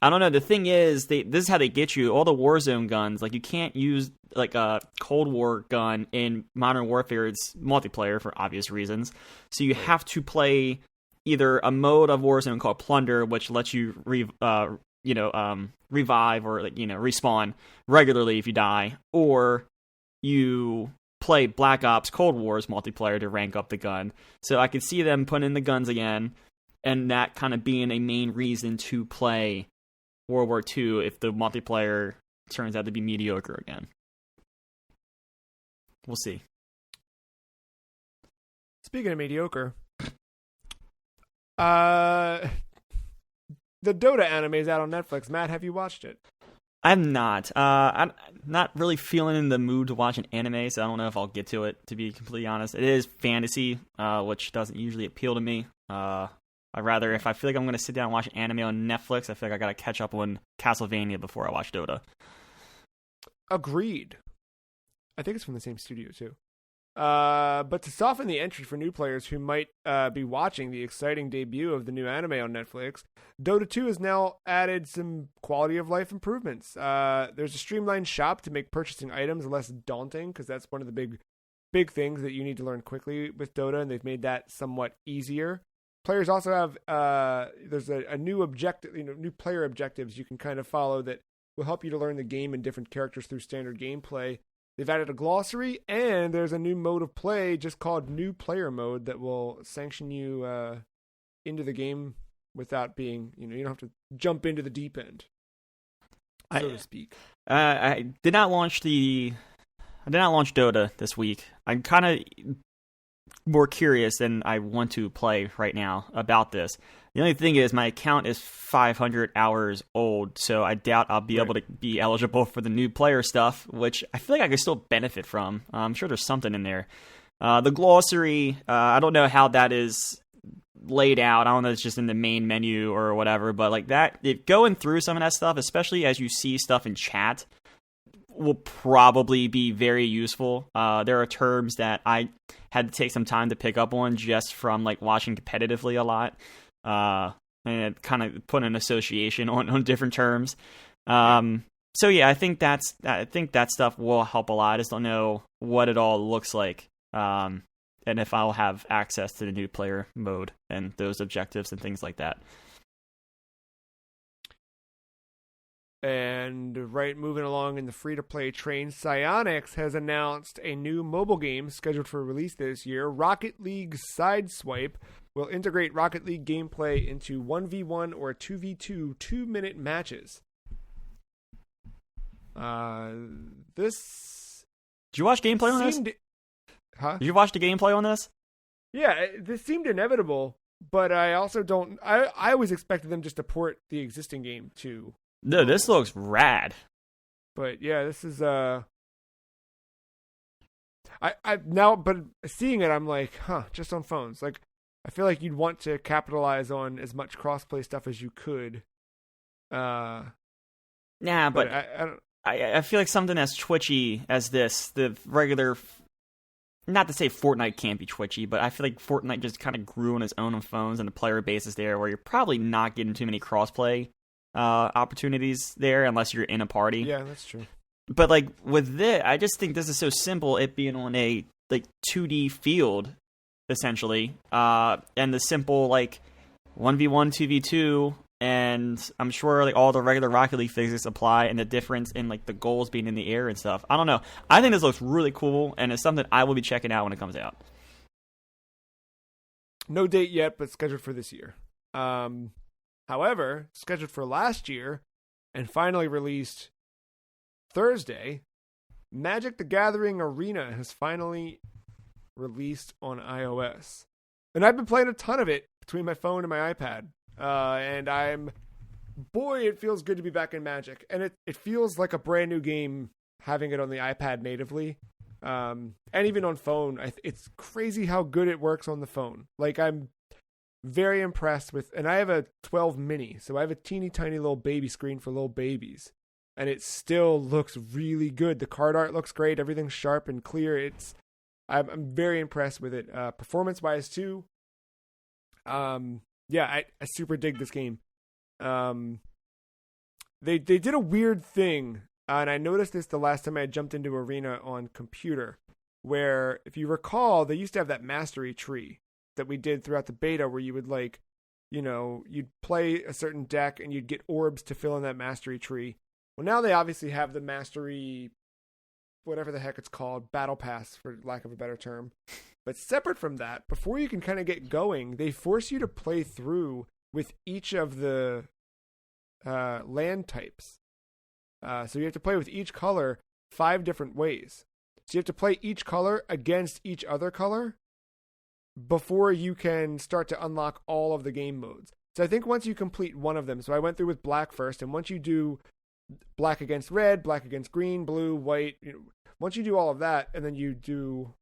don't know. The thing is, this is how they get you. All the Warzone guns, like, you can't use like a Cold War gun in Modern Warfare. It's multiplayer for obvious reasons. So you have to play either a mode of Warzone called Plunder, which lets you revive or respawn regularly if you die, or you play Black Ops Cold War's multiplayer to rank up the gun. So I could see them putting in the guns again, and that kind of being a main reason to play World War II if the multiplayer turns out to be mediocre again. We'll see. Speaking of mediocre, the Dota anime is out on Netflix. Matt, have you watched it? I'm not. I'm not really feeling in the mood to watch an anime, so I don't know if I'll get to it, to be completely honest. It is fantasy, which doesn't usually appeal to me. I'd rather, if I feel like I'm going to sit down and watch an anime on Netflix, I feel like I got to catch up on Castlevania before I watch Dota. Agreed. I think it's from the same studio, too. But to soften the entry for new players who might be watching the exciting debut of the new anime on Netflix, Dota 2 has now added some quality of life improvements. There's a streamlined shop to make purchasing items less daunting, because that's one of the big things that you need to learn quickly with Dota, and they've made that somewhat easier. Players also have there's a new objective, new player objectives you can kind of follow that will help you to learn the game and different characters through standard gameplay. They've added a glossary, and there's a new mode of play just called New Player Mode that will sanction you into the game without being, you don't have to jump into the deep end, so to speak. I did not launch Dota this week. I'm kind of more curious than I want to play right now about this. The only thing is, my account is 500 hours old, so I doubt I'll be able to be eligible for the new player stuff, which I feel like I could still benefit from. I'm sure there's something in there. The glossary, I don't know how that is laid out. I don't know if it's just in the main menu or whatever, but like that, going through some of that stuff, especially as you see stuff in chat, will probably be very useful. There are terms that I had to take some time to pick up on just from like watching competitively a lot. And kind of put an association on different terms. So yeah, I think that stuff will help a lot. I just don't know what it all looks like, and if I'll have access to the new player mode and those objectives and things like that. And moving along in the free-to-play train, Psyonix has announced a new mobile game scheduled for release this year. Rocket League Sideswipe will integrate Rocket League gameplay into 1v1 or 2v2 2-minute matches. This... Did you watch gameplay on this? Huh? Did you watch the gameplay on this? Yeah, this seemed inevitable, but I also don't... I always expected them just to port the existing game to... No, this looks rad. But yeah, this is but seeing it, I'm like, just on phones. Like, I feel like you'd want to capitalize on as much crossplay stuff as you could. Nah, but I feel like something as twitchy as this, the regular. Not to say Fortnite can't be twitchy, but I feel like Fortnite just kind of grew on its own on phones, and the player base is there, where you're probably not getting too many crossplay opportunities there unless you're in a party. Yeah, that's true. But like with this, I just think this is so simple, it being on a like 2D field essentially, and the simple like 1v1 2v2, and I'm sure like all the regular Rocket League physics apply, and the difference in like the goals being in the air and stuff. I don't know, I think this looks really cool, and it's something I will be checking out when it comes out. No date yet, but scheduled for this year. However, scheduled for last year and finally released Thursday, Magic the Gathering Arena has finally released on iOS. And I've been playing a ton of it between my phone and my iPad. And it feels good to be back in Magic. And it feels like a brand new game having it on the iPad natively. And even on phone, it's crazy how good it works on the phone. Like, I'm very impressed with, and I have a 12 mini, so I have a teeny tiny little baby screen for little babies, and it still looks really good. The card art looks great. Everything's sharp and clear. I'm very impressed with it. Performance wise too. Yeah, I super dig this game. They did a weird thing, and I noticed this the last time I jumped into Arena on computer, where if you recall, they used to have that mastery tree that we did throughout the beta, where you would you'd play a certain deck and you'd get orbs to fill in that mastery tree. Well, now they obviously have the mastery, whatever the heck it's called, battle pass, for lack of a better term. But separate from that, before you can kind of get going, they force you to play through with each of the land types. So you have to play with each color 5 different ways. So you have to play each color against each other color before you can start to unlock all of the game modes. So I think once you complete one of them, so I went through with black first, and once you do black against red, black against green, blue, white, once you do all of that, and then you do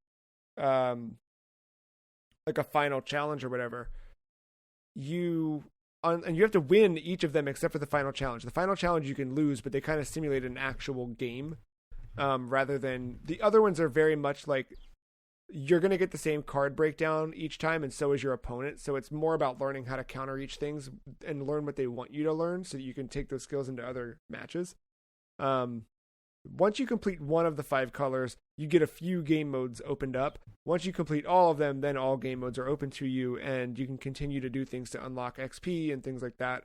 like a final challenge or whatever, and you have to win each of them except for the final challenge. The final challenge you can lose, but they kind of simulate an actual game, rather than the other ones are very much like you're going to get the same card breakdown each time, and so is your opponent. So it's more about learning how to counter each things and learn what they want you to learn so that you can take those skills into other matches. Once you complete one of the 5 colors, you get a few game modes opened up. Once you complete all of them, then all game modes are open to you, and you can continue to do things to unlock XP and things like that.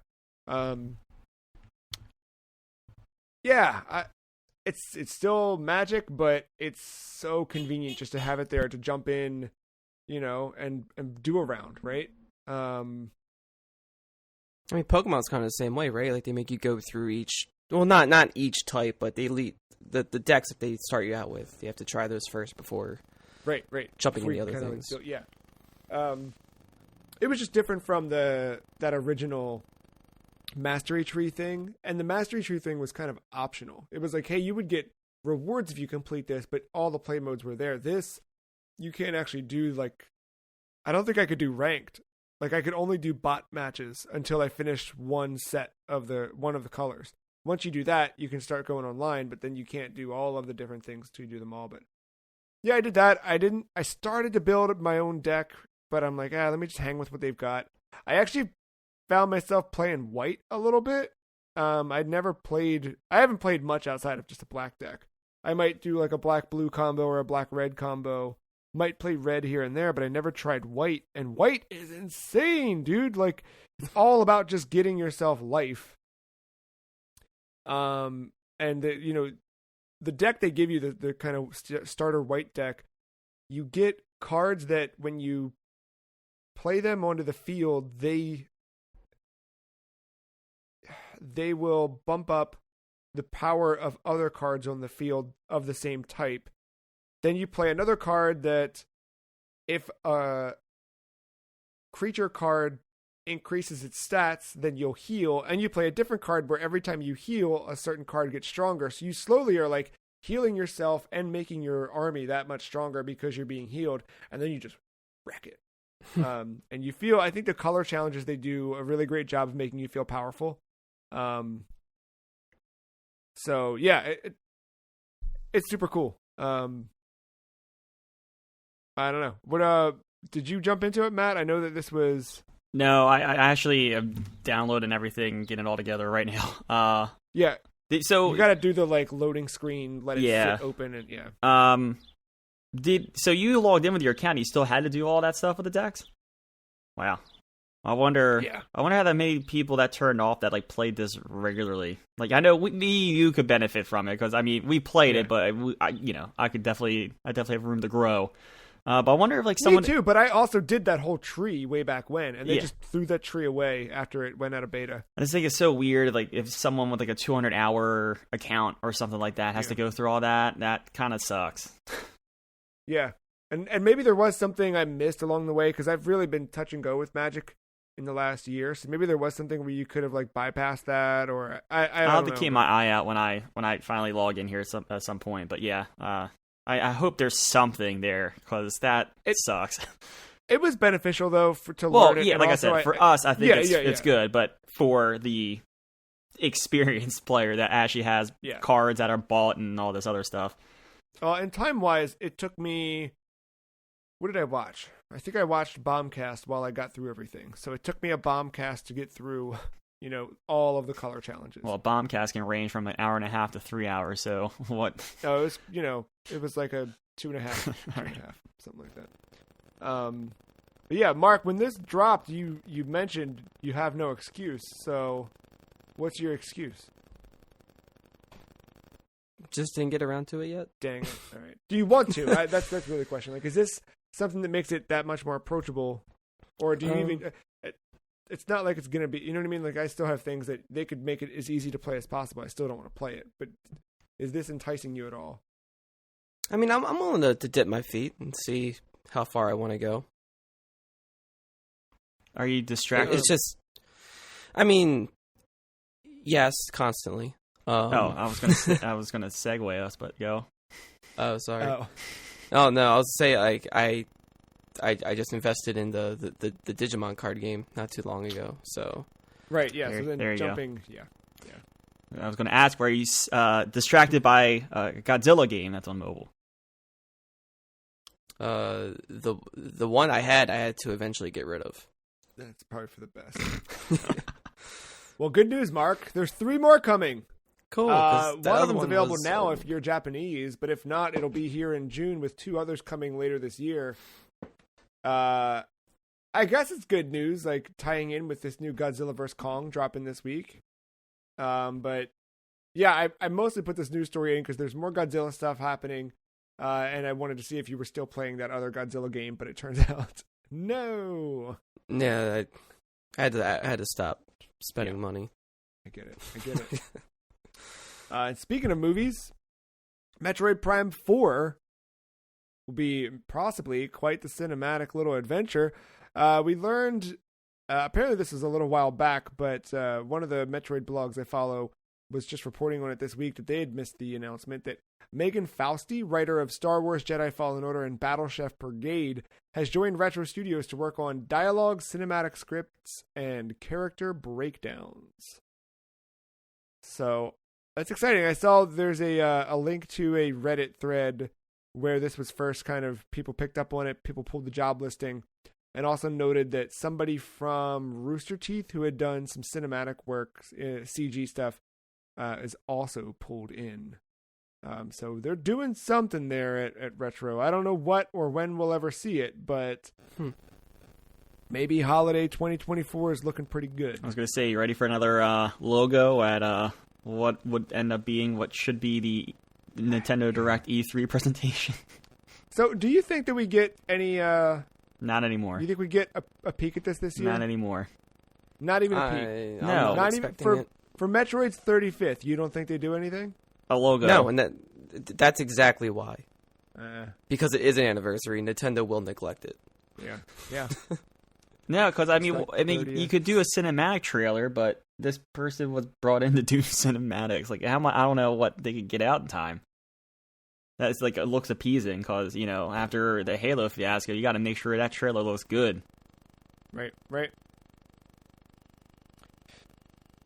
It's still Magic, but it's so convenient just to have it there to jump in, and do a round, right? I mean, Pokemon's kind of the same way, right? Like, they make you go through each, well, not each type, but they lead the decks that they start you out with. You have to try those first before right jumping into other things. It was just different from that original mastery tree thing, and the mastery tree thing was kind of optional. It was like, hey, you would get rewards if you complete this, but all the play modes were there. This, you can't actually do, like, I don't think I could do ranked. Like, I could only do bot matches until I finished one set of one of the colors. Once you do that, you can start going online, but then you can't do all of the different things to do them all. But yeah, I did that. I started to build my own deck, but I'm like, let me just hang with what they've got. I actually found myself playing white a little bit, I haven't played much outside of just a black deck. I might do like a black-blue combo or a black-red combo. Might play red here and there, but I never tried white. And white is insane, dude. Like, it's all about just getting yourself life. And the deck they give you, the kind of starter white deck, you get cards that when you play them onto the field, they will bump up the power of other cards on the field of the same type. Then you play another card that if a creature card increases its stats, then you'll heal. And you play a different card where every time you heal, a certain card gets stronger. So you slowly are like healing yourself and making your army that much stronger because you're being healed. And then you just wreck it. And you feel, I think the color challenges, they do a really great job of making you feel powerful. So yeah, it's super cool. I don't know. What did you jump into it, Matt? I know that this was... No, I actually am downloading everything, getting it all together right now. Yeah. So you got to do the like loading screen, let it sit open, and So you logged in with your account, you still had to do all that stuff with the decks? Wow. I wonder how that many people that turned off that like played this regularly. Like, I know you could benefit from it because I mean we played it, but I definitely have room to grow. But I wonder if like someone... Me too, but I also did that whole tree way back when, and they just threw that tree away after it went out of beta. I just think it's so weird, like if someone with like a 200-hour account or something like that has to go through all that kind of sucks. Yeah, and maybe there was something I missed along the way, because I've really been touch and go with Magic in the last year, so maybe there was something where you could have like bypassed that, or I'll have to keep my eye out when I finally log in here at some point. But yeah, I hope there's something there, because it sucks. It was beneficial though to learn it. Well, yeah, like I said, for us, I think it's good, but for the experienced player that actually has cards that are bought and all this other stuff. And time-wise, it took me... What did I watch? I think I watched Bombcast while I got through everything. So it took me a Bombcast to get through, all of the color challenges. Well, Bombcast can range from an hour and a half to 3 hours, so what? No, it was, it was like a 2.5, something like that. But yeah, Mark, when this dropped, you mentioned you have no excuse. So what's your excuse? Just didn't get around to it yet. Dang it. All right. Do you want to? That's really the question. Like, is this something that makes it that much more approachable? Or do you even... It's not like it's going to be... You know what I mean? Like, I still have things that they could make it as easy to play as possible. I still don't want to play it. But is this enticing you at all? I mean, I'm willing to dip my feet and see how far I want to go. Are you distracted? It's just... I mean... Yes, constantly. I was gonna segue us, but go. Oh, sorry. Oh no, I was say like I just invested in the Digimon card game not too long ago. So right, yeah. So then jumping, yeah. I was gonna ask, were you distracted by a Godzilla game that's on mobile? The one I had to eventually get rid of. That's probably for the best. Well, good news, Mark. There's 3 more coming. Cool. One of them's available now if you're Japanese, but if not, it'll be here in June with 2 others coming later this year. I guess it's good news, like tying in with this new Godzilla vs. Kong dropping this week. But yeah, I mostly put this news story in because there's more Godzilla stuff happening, and I wanted to see if you were still playing that other Godzilla game, but it turns out no. Yeah, I had to stop spending money. I get it. And speaking of movies, Metroid Prime 4 will be possibly quite the cinematic little adventure. We learned, apparently this was a little while back, but one of the Metroid blogs I follow was just reporting on it this week that they had missed the announcement that Megan Fausti, writer of Star Wars Jedi Fallen Order and Battle Chef Brigade, has joined Retro Studios to work on dialogue, cinematic scripts, and character breakdowns. So that's exciting. I saw there's a link to a Reddit thread where this was first kind of people picked up on it. People pulled the job listing. and also noted that somebody from Rooster Teeth who had done some cinematic work, CG stuff, is also pulled in. So they're doing something there at Retro. I don't know what or when we'll ever see it, but maybe holiday 2024 is looking pretty good. I was going to say, you ready for another logo at what would end up being what should be the Nintendo Direct E3 presentation? So do you think that we get any... Not anymore. You think we get a peek at this year? Not anymore. Not even a peek? No. Not even for Metroid's 35th, you don't think they do anything? A logo. No, and that's exactly why. Because it is an anniversary, Nintendo will neglect it. Yeah. No, because I mean, you could do a cinematic trailer, but this person was brought in to do cinematics. Like, I don't know what they could get out in time. That's like, it looks appeasing because, after the Halo fiasco, you got to make sure that trailer looks good. Right.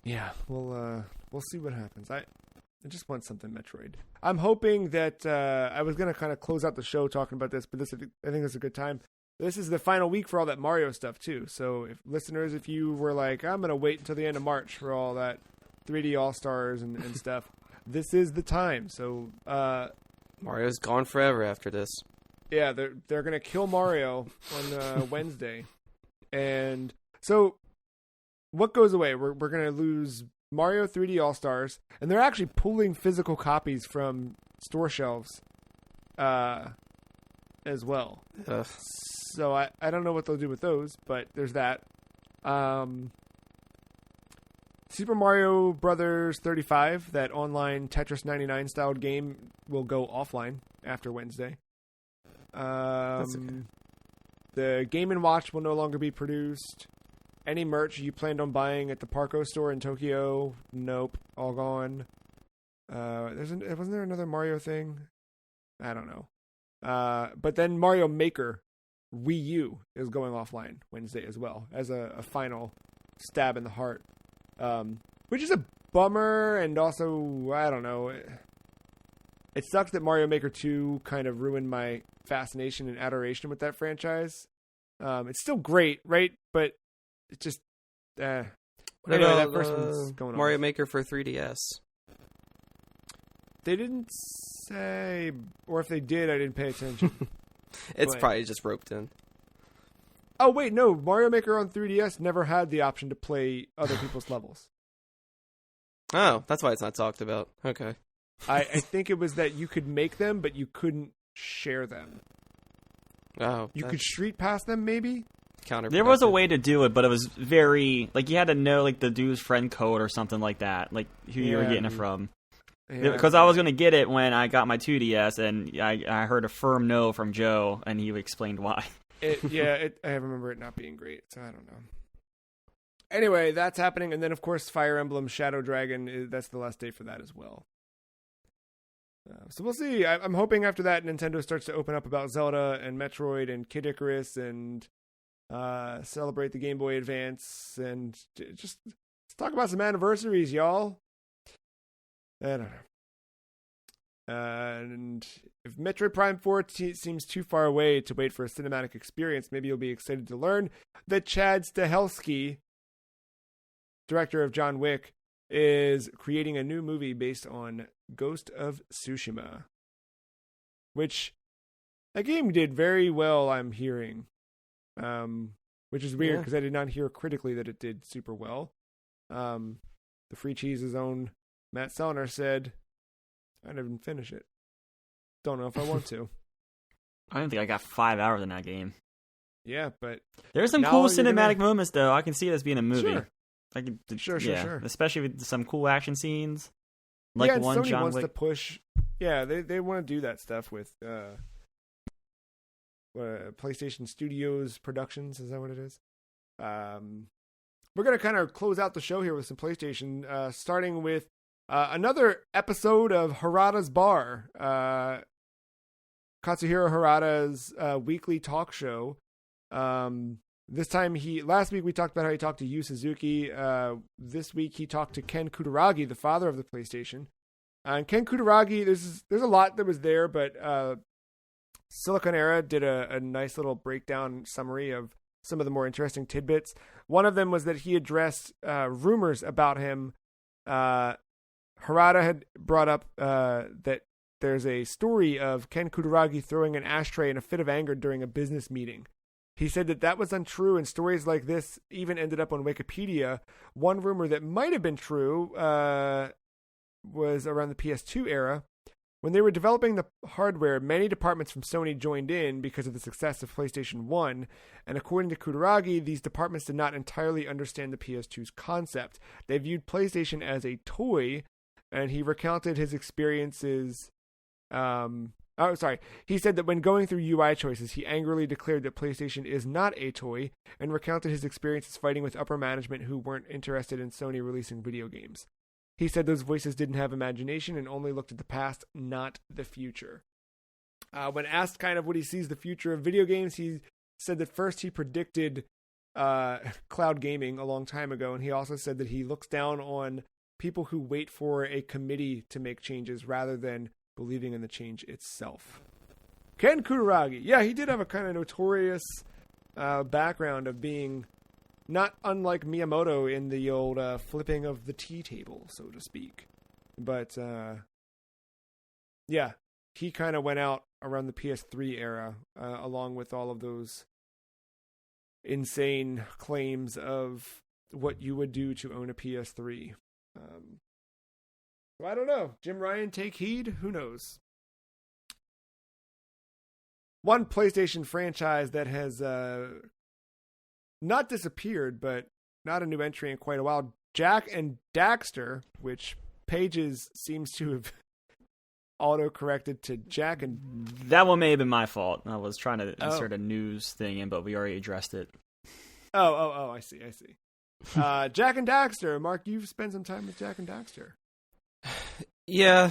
Yeah, we'll see what happens. I just want something Metroid. I'm hoping that I was gonna kind of close out the show talking about this, but I think it's a good time. This is the final week for all that Mario stuff too. So, if you were like, I'm gonna wait until the end of March for all that 3D All Stars and stuff, this is the time. So, Mario's gone forever after this. Yeah, they're gonna kill Mario on Wednesday, and so what goes away? We're gonna lose Mario 3D All Stars, and they're actually pulling physical copies from store shelves, as well. Ugh. So I don't know what they'll do with those, but there's that. Super Mario Brothers 35, that online Tetris 99 styled game, will go offline after Wednesday. That's okay. The Game & Watch will no longer be produced. Any merch you planned on buying at the Parco store in Tokyo, nope, all gone. Wasn't there another Mario thing? I don't know. But then Mario Maker Wii U is going offline Wednesday as well, as a final stab in the heart. Which is a bummer, and also, I don't know. It sucks that Mario Maker 2 kind of ruined my fascination and adoration with that franchise. It's still great, right? But it just... What anyway, about that first one's going on. Mario Maker for 3DS? They didn't say... Or if they did, I didn't pay attention. It's probably just roped in. Oh, wait, no. Mario Maker on 3DS never had the option to play other people's levels. Oh, that's why it's not talked about. Okay. I think it was that you could make them, but you couldn't share them. Oh. You could street pass them, maybe? There was a way to do it, but it was very... Like, you had to know, like, the dude's friend code or something like that. Like, who you were getting it from. Because I was going to get it when I got my 2DS, and I heard a firm no from Joe, and he explained why. I remember it not being great, so I don't know. Anyway, that's happening, and then of course Fire Emblem Shadow Dragon, that's the last day for that as well. So we'll see. I'm hoping after that Nintendo starts to open up about Zelda and Metroid and Kid Icarus and celebrate the Game Boy Advance and just let's talk about some anniversaries, y'all. I don't know. And if Metroid Prime 4 seems too far away to wait for a cinematic experience, maybe you'll be excited to learn that Chad Stahelski, director of John Wick, is creating a new movie based on Ghost of Tsushima. Which, that game did very well, I'm hearing. Which is weird, because I did not hear critically that it did super well. The Free Cheese's own Matt Sellner said... I didn't finish it. Don't know if I want to. I don't think I got 5 hours in that game. Yeah, but... There's some cool cinematic moments, though. I can see this being a movie. Sure. Sure. Especially with some cool action scenes. Like and one Sony John wants Wick. to push... Yeah, they want to do that stuff with PlayStation Studios Productions. Is that what it is? We're going to kind of close out the show here with some PlayStation, starting with another episode of Harada's Bar, Katsuhiro Harada's weekly talk show. Last week we talked about how he talked to Yu Suzuki. This week he talked to Ken Kutaragi, the father of the PlayStation. And Ken Kutaragi, there's a lot that was there, but Silicon Era did a nice little breakdown summary of some of the more interesting tidbits. One of them was that he addressed rumors about him. Harada had brought up that there's a story of Ken Kutaragi throwing an ashtray in a fit of anger during a business meeting. He said that was untrue, and stories like this even ended up on Wikipedia. One rumor that might have been true was around the PS2 era. When they were developing the hardware, many departments from Sony joined in because of the success of PlayStation 1, and according to Kutaragi, these departments did not entirely understand the PS2's concept. They viewed PlayStation as a toy, and he recounted his experiences. He said that when going through UI choices, he angrily declared that PlayStation is not a toy, and recounted his experiences fighting with upper management who weren't interested in Sony releasing video games. He said those voices didn't have imagination and only looked at the past, not the future. When asked kind of what he sees the future of video games, he said that first he predicted cloud gaming a long time ago, and he also said that he looks down on people who wait for a committee to make changes rather than believing in the change itself. Ken Kutaragi. Yeah, he did have a kind of notorious background of being not unlike Miyamoto in the old flipping of the tea table, so to speak. But, yeah, he kind of went out around the PS3 era, along with all of those insane claims of what you would do to own a PS3. I don't know. Jim Ryan, take heed? Who knows? One PlayStation franchise that has not disappeared, but not a new entry in quite a while. Jak and Daxter, which Pages seems to have auto-corrected to Jak and... That one may have been my fault. I was trying to insert a news thing in, but we already addressed it. Oh, I see. Jak and Daxter. Mark, you've spent some time with Jak and Daxter. Yeah,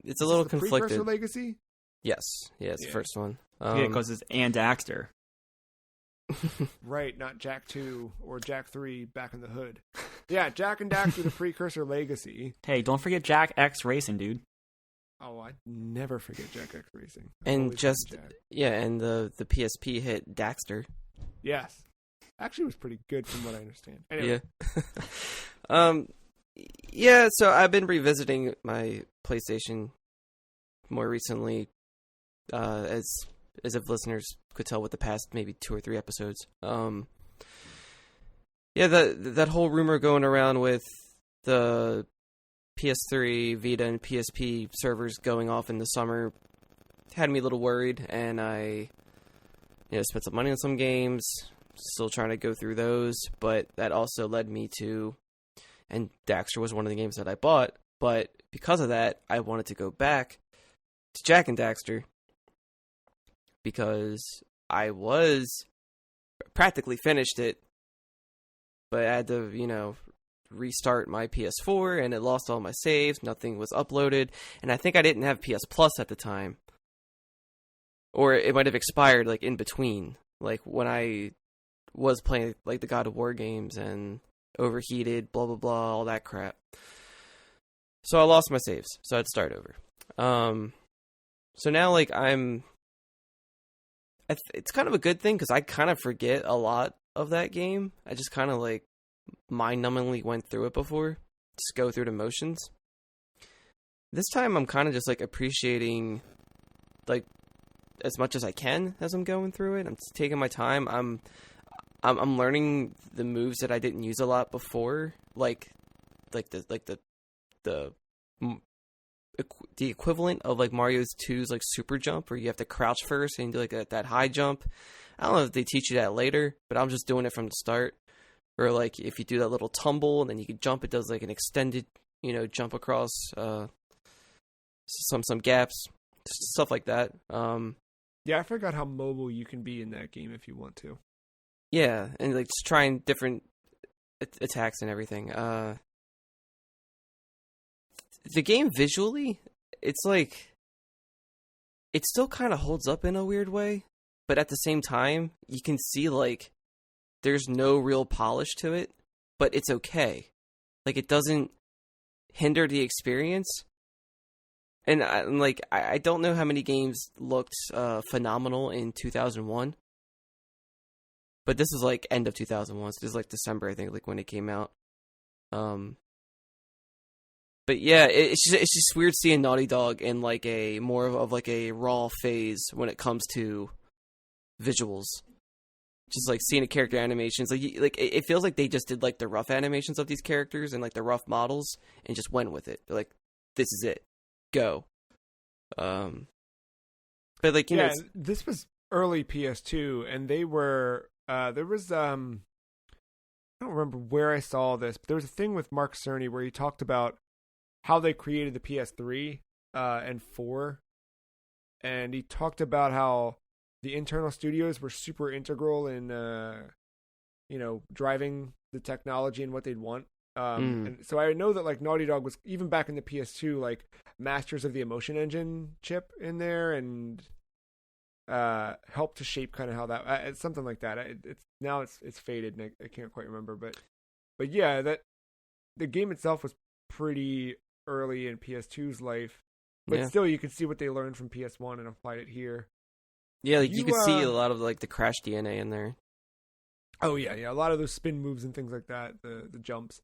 it's a little conflicted. Precursor Legacy? Yes, it's the first one. Yeah, because it's and Daxter. Right, not Jak 2 or Jak 3 back in the hood. Yeah, Jak and Daxter, the Precursor Legacy. Hey, don't forget Jak X Racing, dude. Oh, I never forget Jak X Racing. And just, and the PSP hit Daxter. Yes. Actually, it was pretty good from what I understand. Anyway. Yeah. So I've been revisiting my PlayStation more recently, as if listeners could tell with the past maybe 2 or 3 episodes. That whole rumor going around with the PS3, Vita, and PSP servers going off in the summer had me a little worried, and I spent some money on some games, still trying to go through those, but that also led me to, and Daxter was one of the games that I bought, but because of that, I wanted to go back to Jak and Daxter, because I was practically finished it, but I had to, restart my PS4, and it lost all my saves, nothing was uploaded, and I think I didn't have PS Plus at the time. Or it might have expired, in between, when I was playing, the God of War games, and overheated, blah, blah, blah, all that crap. So I lost my saves, so I'd start over. So now, it's kind of a good thing, because I kind of forget a lot of that game. I just kind of, mind-numbingly went through it before. Just go through the motions. This time, I'm kind of just, appreciating, as much as I can as I'm going through it. I'm just taking my time. I'm learning the moves that I didn't use a lot before, the equivalent of Mario 2's super jump, where you have to crouch first and do that high jump. I don't know if they teach you that later, but I'm just doing it from the start. Or if you do that little tumble and then you can jump, it does an extended, jump across some gaps, stuff like that. Yeah, I forgot how mobile you can be in that game if you want to. Yeah, and just trying different attacks and everything. The game visually, it's it still kind of holds up in a weird way, but at the same time, you can see there's no real polish to it, but it's okay. It doesn't hinder the experience. And I don't know how many games looked phenomenal in 2001. But this is like end of 2001, so this is like December, I think, like when it came out. But yeah, it's just weird seeing Naughty Dog in like a more of like a raw phase when it comes to visuals. Just like seeing the character animations, like it feels like they just did like the rough animations of these characters and like the rough models and just went with it. They're like, this is it, go. But like you know, this was early PS2, and they were there was I don't remember where I saw this, but there was a thing with Mark Cerny where he talked about how they created the PS3 and 4, and he talked about how the internal studios were super integral in driving the technology and what they'd want. And so I know that like Naughty Dog was, even back in the PS2, like masters of the emotion engine chip in there, and helped to shape kind of how that it's something like that. It's faded, and I can't quite remember, but yeah, that the game itself was pretty early in PS2's life, but still you could see what they learned from PS1 and applied it here. Yeah, like you could see a lot of like the Crash DNA in there. Oh yeah, a lot of those spin moves and things like that, the jumps.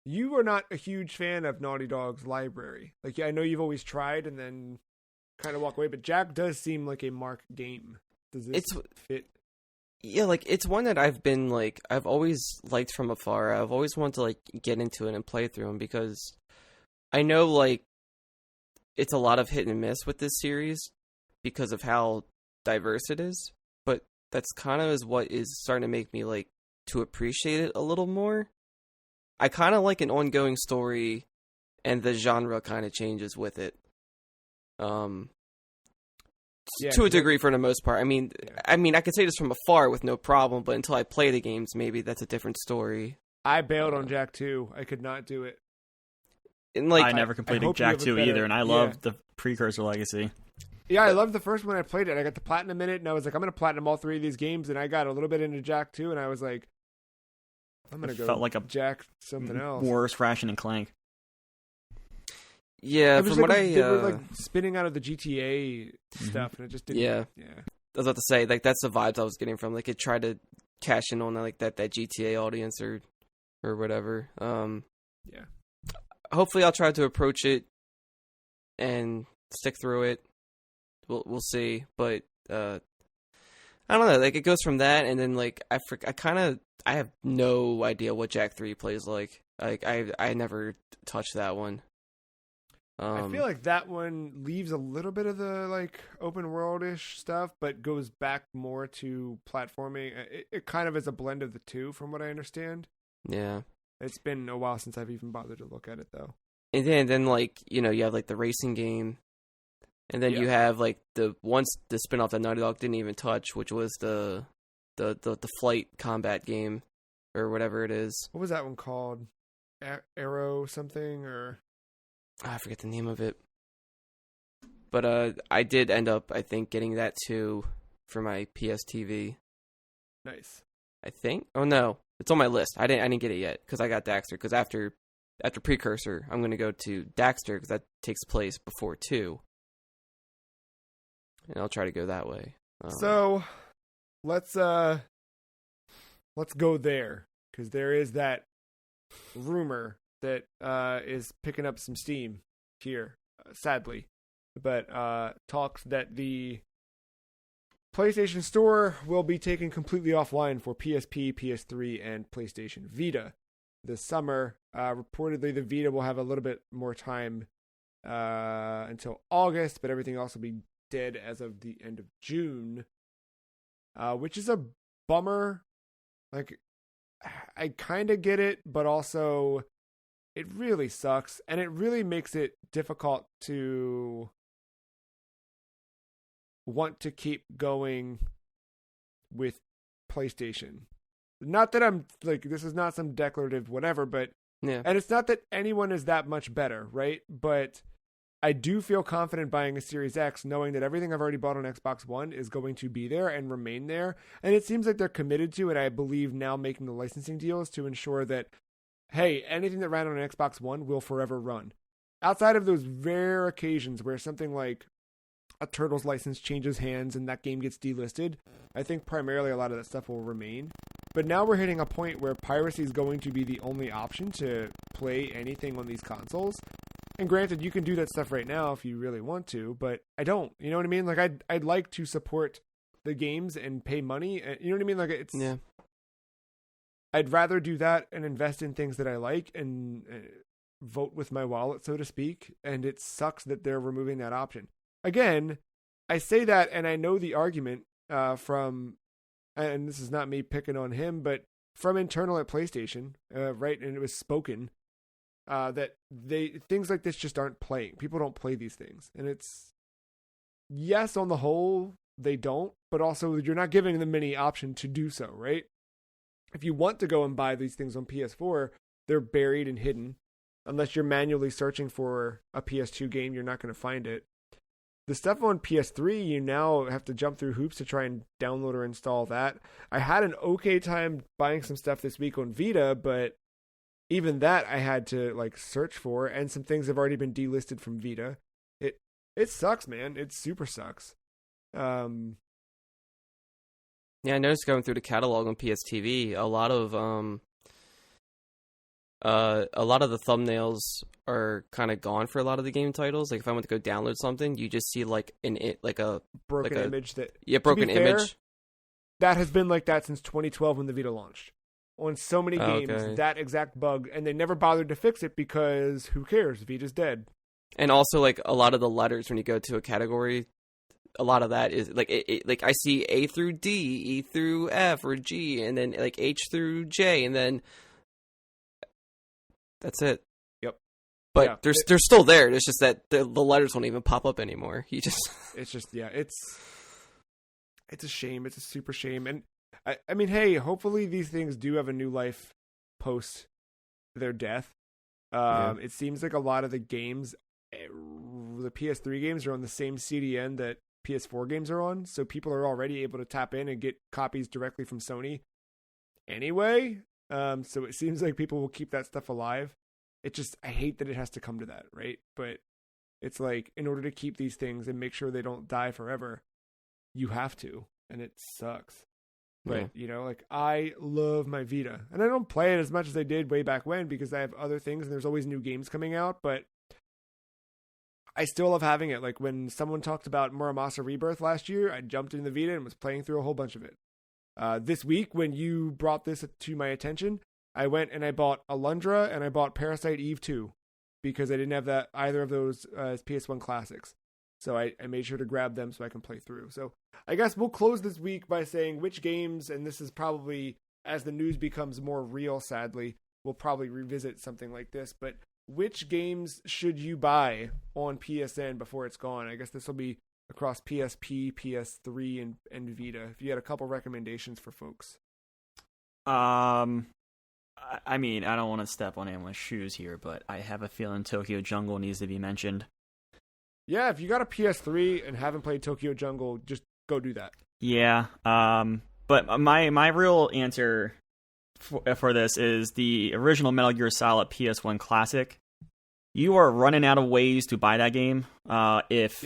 You are not a huge fan of Naughty Dog's library. Like, I know you've always tried and then kind of walk away, but Jack does seem like a Mark game. Does this fit? Yeah, like it's one that I've always liked from afar. I've always wanted to like get into it and play through them because I know like it's a lot of hit and miss with this series because of how diverse it is, but that's kind of is what is starting to make me like to appreciate it a little more. I kind of like an ongoing story, and the genre kind of changes with it. To a degree, for the most part. I mean, I can say this from afar with no problem, but until I play the games, maybe that's a different story. I bailed on Jack 2. I could not do it. And like, I never completed Jack 2 either, and I love the Precursor Legacy. Yeah, I loved the first one I played it. I got the platinum in it, and I was like, I'm going to platinum all 3 of these games, and I got a little bit into Jack 2, and I was like, I'm going to go felt like a Jack something else. Worse Ratchet and Clank. Yeah, from what they were like spinning out of the GTA stuff, and it just didn't. Yeah. I was about to say, like, that's the vibes I was getting from. Like, it tried to cash in on like that GTA audience or whatever. Yeah. Hopefully, I'll try to approach it and stick through it. We'll see, but I don't know. Like, it goes from that, and then like I have no idea what Jack 3 plays like. Like, I never touched that one. I feel like that one leaves a little bit of the like open world-ish stuff, but goes back more to platforming. It kind of is a blend of the two, from what I understand. Yeah, it's been a while since I've even bothered to look at it, though. And then like you have like the racing game, and then you have like the spinoff that Naughty Dog didn't even touch, which was the flight combat game or whatever it is. What was that one called? Arrow something or. I forget the name of it. But I did end up, I think, getting that too for my PS TV. Nice. I think. Oh no, it's on my list. I didn't get it yet because I got Daxter. Because after Precursor, I'm going to go to Daxter because that takes place before 2, and I'll try to go that way. So let's go there because there is that rumor that is picking up some steam here, sadly. But talks that the PlayStation Store will be taken completely offline for PSP, PS3, and PlayStation Vita this summer. Reportedly, the Vita will have a little bit more time until August, but everything else will be dead as of the end of June, which is a bummer. Like, I kind of get it, but also it really sucks, and it really makes it difficult to want to keep going with PlayStation. Not that I'm like, this is not some declarative whatever, but and it's not that anyone is that much better, right? But I do feel confident buying a Series X, knowing that everything I've already bought on Xbox One is going to be there and remain there. And it seems like they're committed to it. I believe now making the licensing deals to ensure that, hey, anything that ran on an Xbox One will forever run. Outside of those rare occasions where something like a Turtles license changes hands and that game gets delisted, I think primarily a lot of that stuff will remain. But now we're hitting a point where piracy is going to be the only option to play anything on these consoles. And granted, you can do that stuff right now if you really want to, but I don't. You know what I mean? Like, I'd like to support the games and pay money. You know what I mean? Like, it's... Yeah. I'd rather do that and invest in things that I like and vote with my wallet, so to speak. And it sucks that they're removing that option. Again, I say that, and I know the argument from... And this is not me picking on him, but from internal at PlayStation, right? And it was spoken that things like this just aren't playing. People don't play these things, and it's yes, on the whole, they don't, but also you're not giving them any option to do so, right? If you want to go and buy these things on PS4, they're buried and hidden. Unless you're manually searching for a PS2 game, you're not going to find it. The stuff on PS3, you now have to jump through hoops to try and download or install that. I had an okay time buying some stuff this week on Vita, but even that I had to like search for, and some things have already been delisted from Vita. It sucks, man. It super sucks. Yeah, I noticed going through the catalog on PS TV, a lot of the thumbnails are kind of gone for a lot of the game titles. Like if I want to go download something, you just see like a broken image that broken image. That has been like that since 2012 when the Vita launched. On so many games, that exact bug, and they never bothered to fix it because who cares? Vita's dead. And also like a lot of the letters when you go to a category, a lot of that is like like I see A through D, E through F or G, and then like H through J, and then that's it. Yep. But they're still there. It's just that the letters won't even pop up anymore. It's a shame. It's a super shame. And I mean, hey, hopefully these things do have a new life post their death. It seems like a lot of the games, the PS3 games, are on the same CDN that PS4 games are on. So people are already able to tap in and get copies directly from Sony anyway. So it seems like people will keep that stuff alive. I hate that it has to come to that, right? But it's like, in order to keep these things and make sure they don't die forever, you have to, and it sucks. But, you know, like, I love my Vita, and I don't play it as much as I did way back when because I have other things and there's always new games coming out, but I still love having it. Like, when someone talked about Muramasa Rebirth last year, I jumped into the Vita and was playing through a whole bunch of it. This week, when you brought this to my attention, I went and I bought Alundra and I bought Parasite Eve 2 because I didn't have either of those as PS1 classics. So I made sure to grab them so I can play through. So I guess we'll close this week by saying which games, and this is probably, as the news becomes more real, sadly, we'll probably revisit something like this, but which games should you buy on PSN before it's gone? I guess this will be across PSP, PS3, and Vita. If you had a couple recommendations for folks. I mean, I don't want to step on anyone's shoes here, but I have a feeling Tokyo Jungle needs to be mentioned. Yeah, if you got a PS3 and haven't played Tokyo Jungle, just go do that. Yeah, but my real answer for this is the original Metal Gear Solid PS1 Classic. You are running out of ways to buy that game if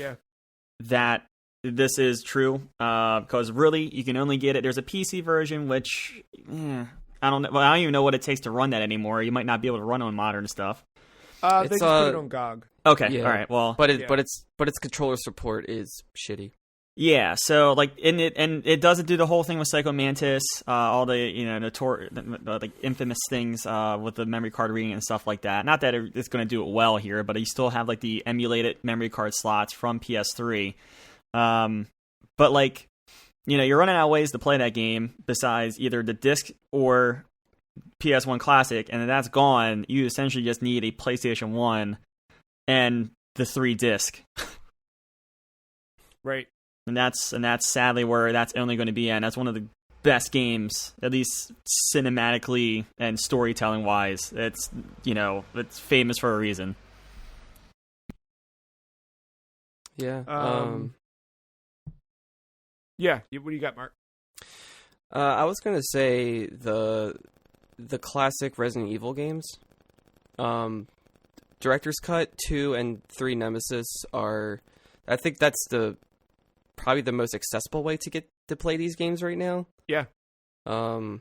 this is true, because really you can only get it. There's a PC version, which I don't know. Well, I don't even know what it takes to run that anymore. You might not be able to run on modern stuff. They just put it on GOG. Okay, yeah. All right. Well, but its controller support is shitty. Yeah, so like it doesn't do the whole thing with Psycho Mantis, all the the infamous things with the memory card reading and stuff like that. Not that it's going to do it well here, but you still have like the emulated memory card slots from PS3. But like, you're running out of ways to play that game besides either the disc or PS1 Classic, and if that's gone, you essentially just need a PlayStation 1 and the 3-disc. Right. And that's sadly where that's only going to be, and that's one of the best games, at least cinematically and storytelling wise. It's it's famous for a reason. Yeah. Yeah. What do you got, Mark? I was gonna say the classic Resident Evil games. Director's Cut 2 and 3 Nemesis are I think that's probably the most accessible way to get to play these games right now. Yeah. And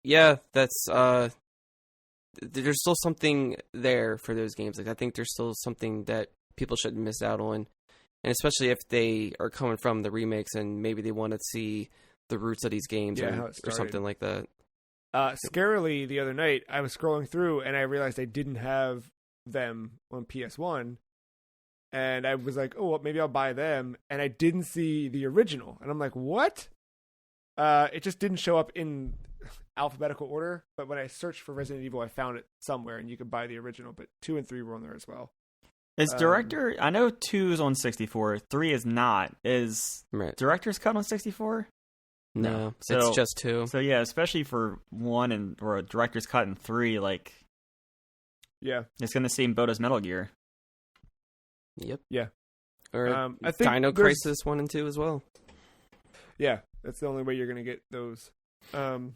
yeah, that's there's still something there for those games. Like I think there's still something that people shouldn't miss out on, and especially if they are coming from the remakes and maybe they want to see the roots of these games or something like that. Scarily, the other night, I was scrolling through and I realized I didn't have them on PS1. And I was like, oh, well, maybe I'll buy them. And I didn't see the original. And I'm like, what? It just didn't show up in alphabetical order. But when I searched for Resident Evil, I found it somewhere and you could buy the original. But 2 and 3 were on there as well. Is Director... I know 2 is on 64. 3 is not. Is Director's Cut on 64? No, it's just 2. So yeah, especially for 1 or a Director's Cut in 3, like... Yeah. It's going to seem boat as Metal Gear. Yep. Yeah. Or I think Dino Crisis 1 and 2 as well. Yeah, that's the only way you're going to get those. To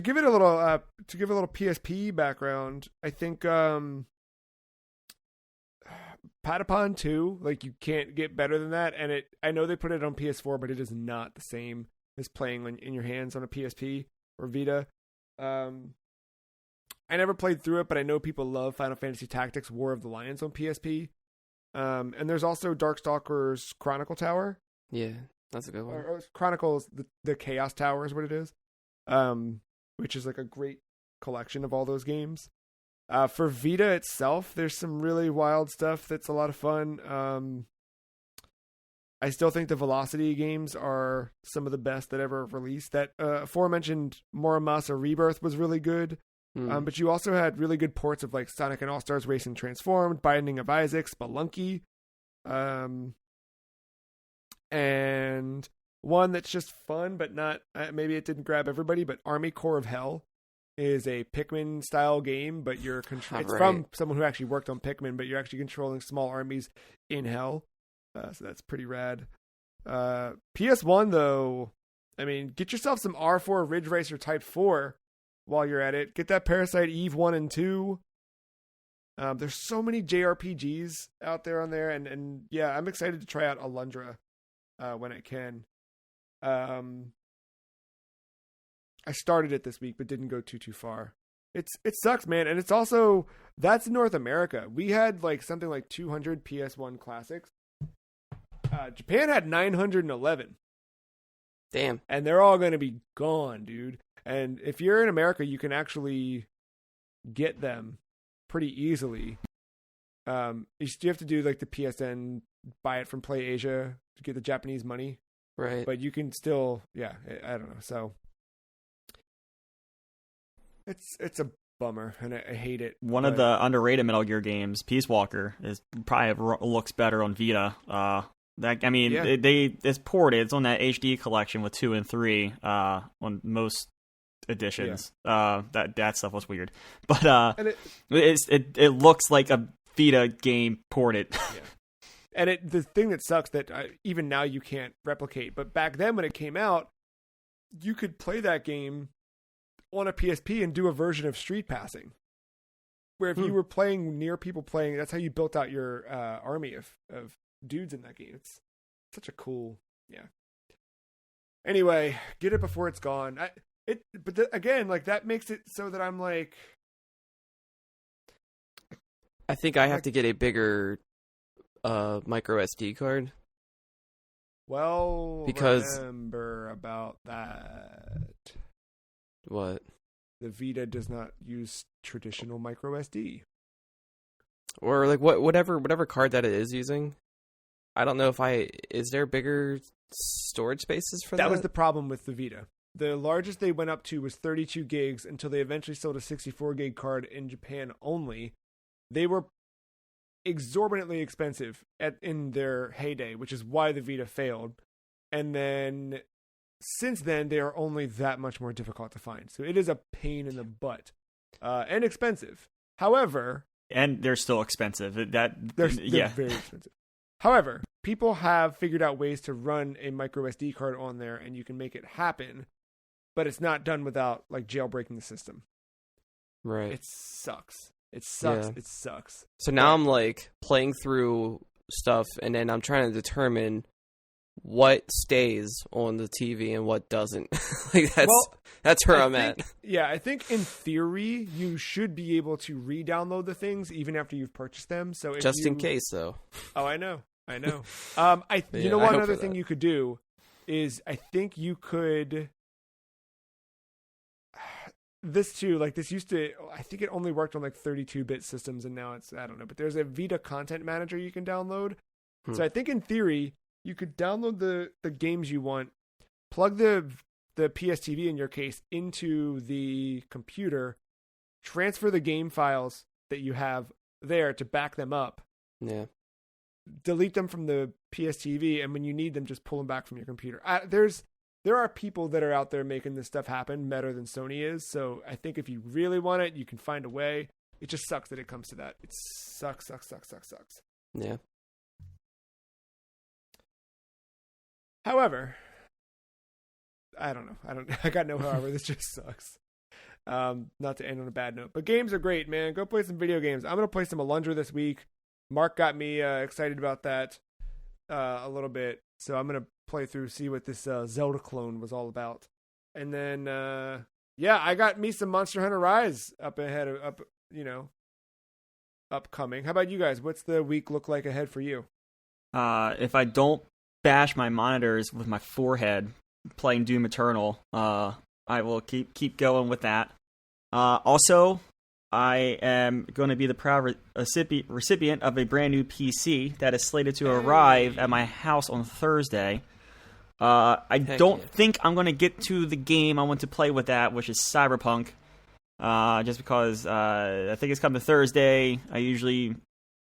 give it a little PSP background, I think Patapon 2, like you can't get better than that, and I know they put it on PS4, but it is not the same as playing in your hands on a PSP or Vita. I never played through it, but I know people love Final Fantasy Tactics War of the Lions on PSP. And there's also Darkstalkers Chronicle Tower. Yeah, that's a good one. Or Chronicles, the Chaos Tower is what it is. Which is like a great collection of all those games. For Vita itself, there's some really wild stuff that's a lot of fun. I still think the Velocity games are some of the best that ever released. That aforementioned Muramasa Rebirth was really good. But you also had really good ports of like Sonic and All-Stars Racing Transformed, Binding of Isaac, Spelunky, and one that's just fun, but not, maybe it didn't grab everybody, but Army Corps of Hell is a Pikmin style game, but you're it's from someone who actually worked on Pikmin, but you're actually controlling small armies in hell. So that's pretty rad. PS1 though, I mean, get yourself some R4 Ridge Racer Type 4 while you're at it. Get that Parasite Eve 1 and 2. There's so many JRPGs out there on there, and yeah, I'm excited to try out Alundra when I can. I started it this week, but didn't go too far. It sucks, man, and it's also, that's North America. We had like something like 200 PS1 classics. Japan had 911. Damn. And they're all going to be gone, dude. And if you're in America, you can actually get them pretty easily. You have to do like the PSN, buy it from Play Asia to get the Japanese money. Right. But you can still, yeah, I don't know. So it's a bummer, and I hate it. One of the underrated Metal Gear games, Peace Walker, is probably looks better on Vita. It's ported. It's on that HD collection with 2 and 3 on most editions. Yeah. That stuff was weird, but it looks like a Vita game ported. Yeah. And the thing that sucks that even now you can't replicate, but back then when it came out, you could play that game on a PSP and do a version of Street Passing, where if you were playing near people playing, that's how you built out your army of dudes in that game. It's such a cool, yeah. Anyway, get it before it's gone. Again, like that makes it so that I'm like, I think I have to get a bigger micro SD card. Well, because remember about that. What? The Vita does not use traditional micro SD. Or like whatever card that it is using. I don't know is there bigger storage spaces for that? That was the problem with the Vita. The largest they went up to was 32 gigs until they eventually sold a 64 gig card in Japan only. They were exorbitantly expensive in their heyday, which is why the Vita failed. And then since then, they are only that much more difficult to find. So it is a pain in the butt and expensive. However, and they're still expensive. They're very expensive. However, people have figured out ways to run a micro SD card on there, and you can make it happen, but it's not done without like jailbreaking the system. Right. It sucks. It sucks. Yeah. It sucks. So now I'm like playing through stuff, and then I'm trying to determine what stays on the TV and what doesn't. Like that's where I'm at. Yeah, I think in theory you should be able to re-download the things even after you've purchased them. So if Just in case, though. Oh, I know. You know Yeah, what? I hope Another for thing that. you could do is I think you could. This too, like this used to. I think it only worked on like 32-bit systems, and now it's I don't know. But there's a Vita content manager you can download. So I think in theory you could download the games you want, plug the PS TV in your case into the computer, transfer the game files that you have there to back them up, Yeah. delete them from the PS TV, and when you need them, just pull them back from your computer. There are people that are out there making this stuff happen better than Sony is. So I think if you really want it, you can find a way. It just sucks that it comes to that. It sucks. Yeah. However, I don't know. I got no however. This just sucks. Not to end on a bad note, but games are great, man. Go play some video games. I'm gonna play some Alundra this week. Mark got me excited about that a little bit, so I'm gonna play through, see what this Zelda clone was all about, and then I got me some Monster Hunter Rise upcoming. How about you guys? What's the week look like ahead for you? If I don't bash my monitors with my forehead playing Doom Eternal, I will keep going with that. Also, I am going to be the proud recipient of a brand new PC that is slated to arrive at my house on Thursday. I don't think I'm going to get to the game I want to play with that, which is Cyberpunk, just because I think it's coming Thursday. I usually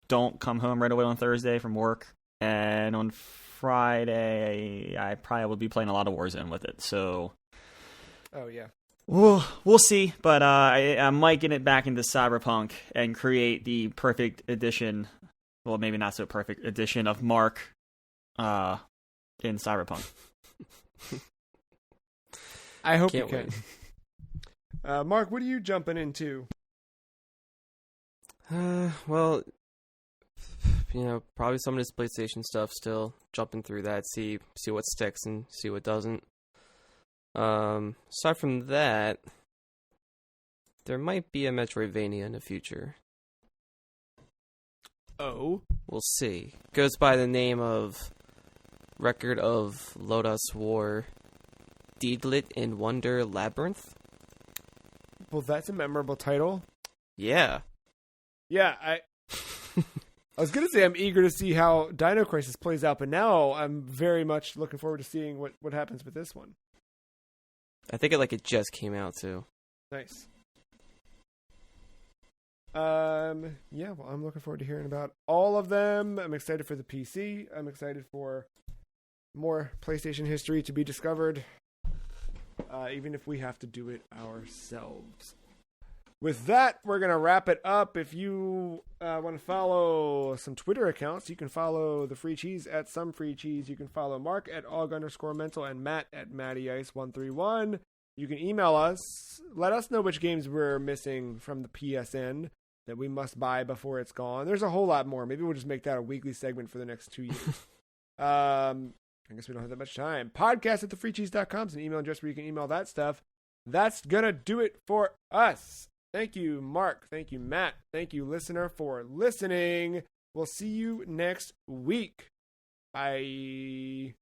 don't come home right away on Thursday from work, and on Friday I probably will be playing a lot of Warzone with it. So, oh yeah, we'll see. But I might get it back into Cyberpunk and create the perfect edition. Well, maybe not so perfect edition of Mark in Cyberpunk. I hope Can't you can. Mark, what are you jumping into? Well, probably some of this PlayStation stuff still, jumping through that, see what sticks and see what doesn't. Aside from that, there might be a Metroidvania in the future. Oh? We'll see. Goes by the name of Record of Lodoss War, Deedlit in Wonder Labyrinth. Well, that's a memorable title. Yeah. Yeah, I was going to say I'm eager to see how Dino Crisis plays out, but now I'm very much looking forward to seeing what happens with this one. I think it just came out too. Nice. Well, I'm looking forward to hearing about all of them. I'm excited for the PC. I'm excited for more PlayStation history to be discovered, even if we have to do it ourselves. With that, we're going to wrap it up. If you want to follow some Twitter accounts, you can follow the Free Cheese at Some Free Cheese. You can follow Mark at aug_mental and Matt at MattyIce131. You can email us. Let us know which games we're missing from the PSN that we must buy before it's gone. There's a whole lot more. Maybe we'll just make that a weekly segment for the next 2 years. I guess we don't have that much time. Podcast at thefreecheese.com is an email address where you can email that stuff. That's going to do it for us. Thank you, Mark. Thank you, Matt. Thank you, listener, for listening. We'll see you next week. Bye.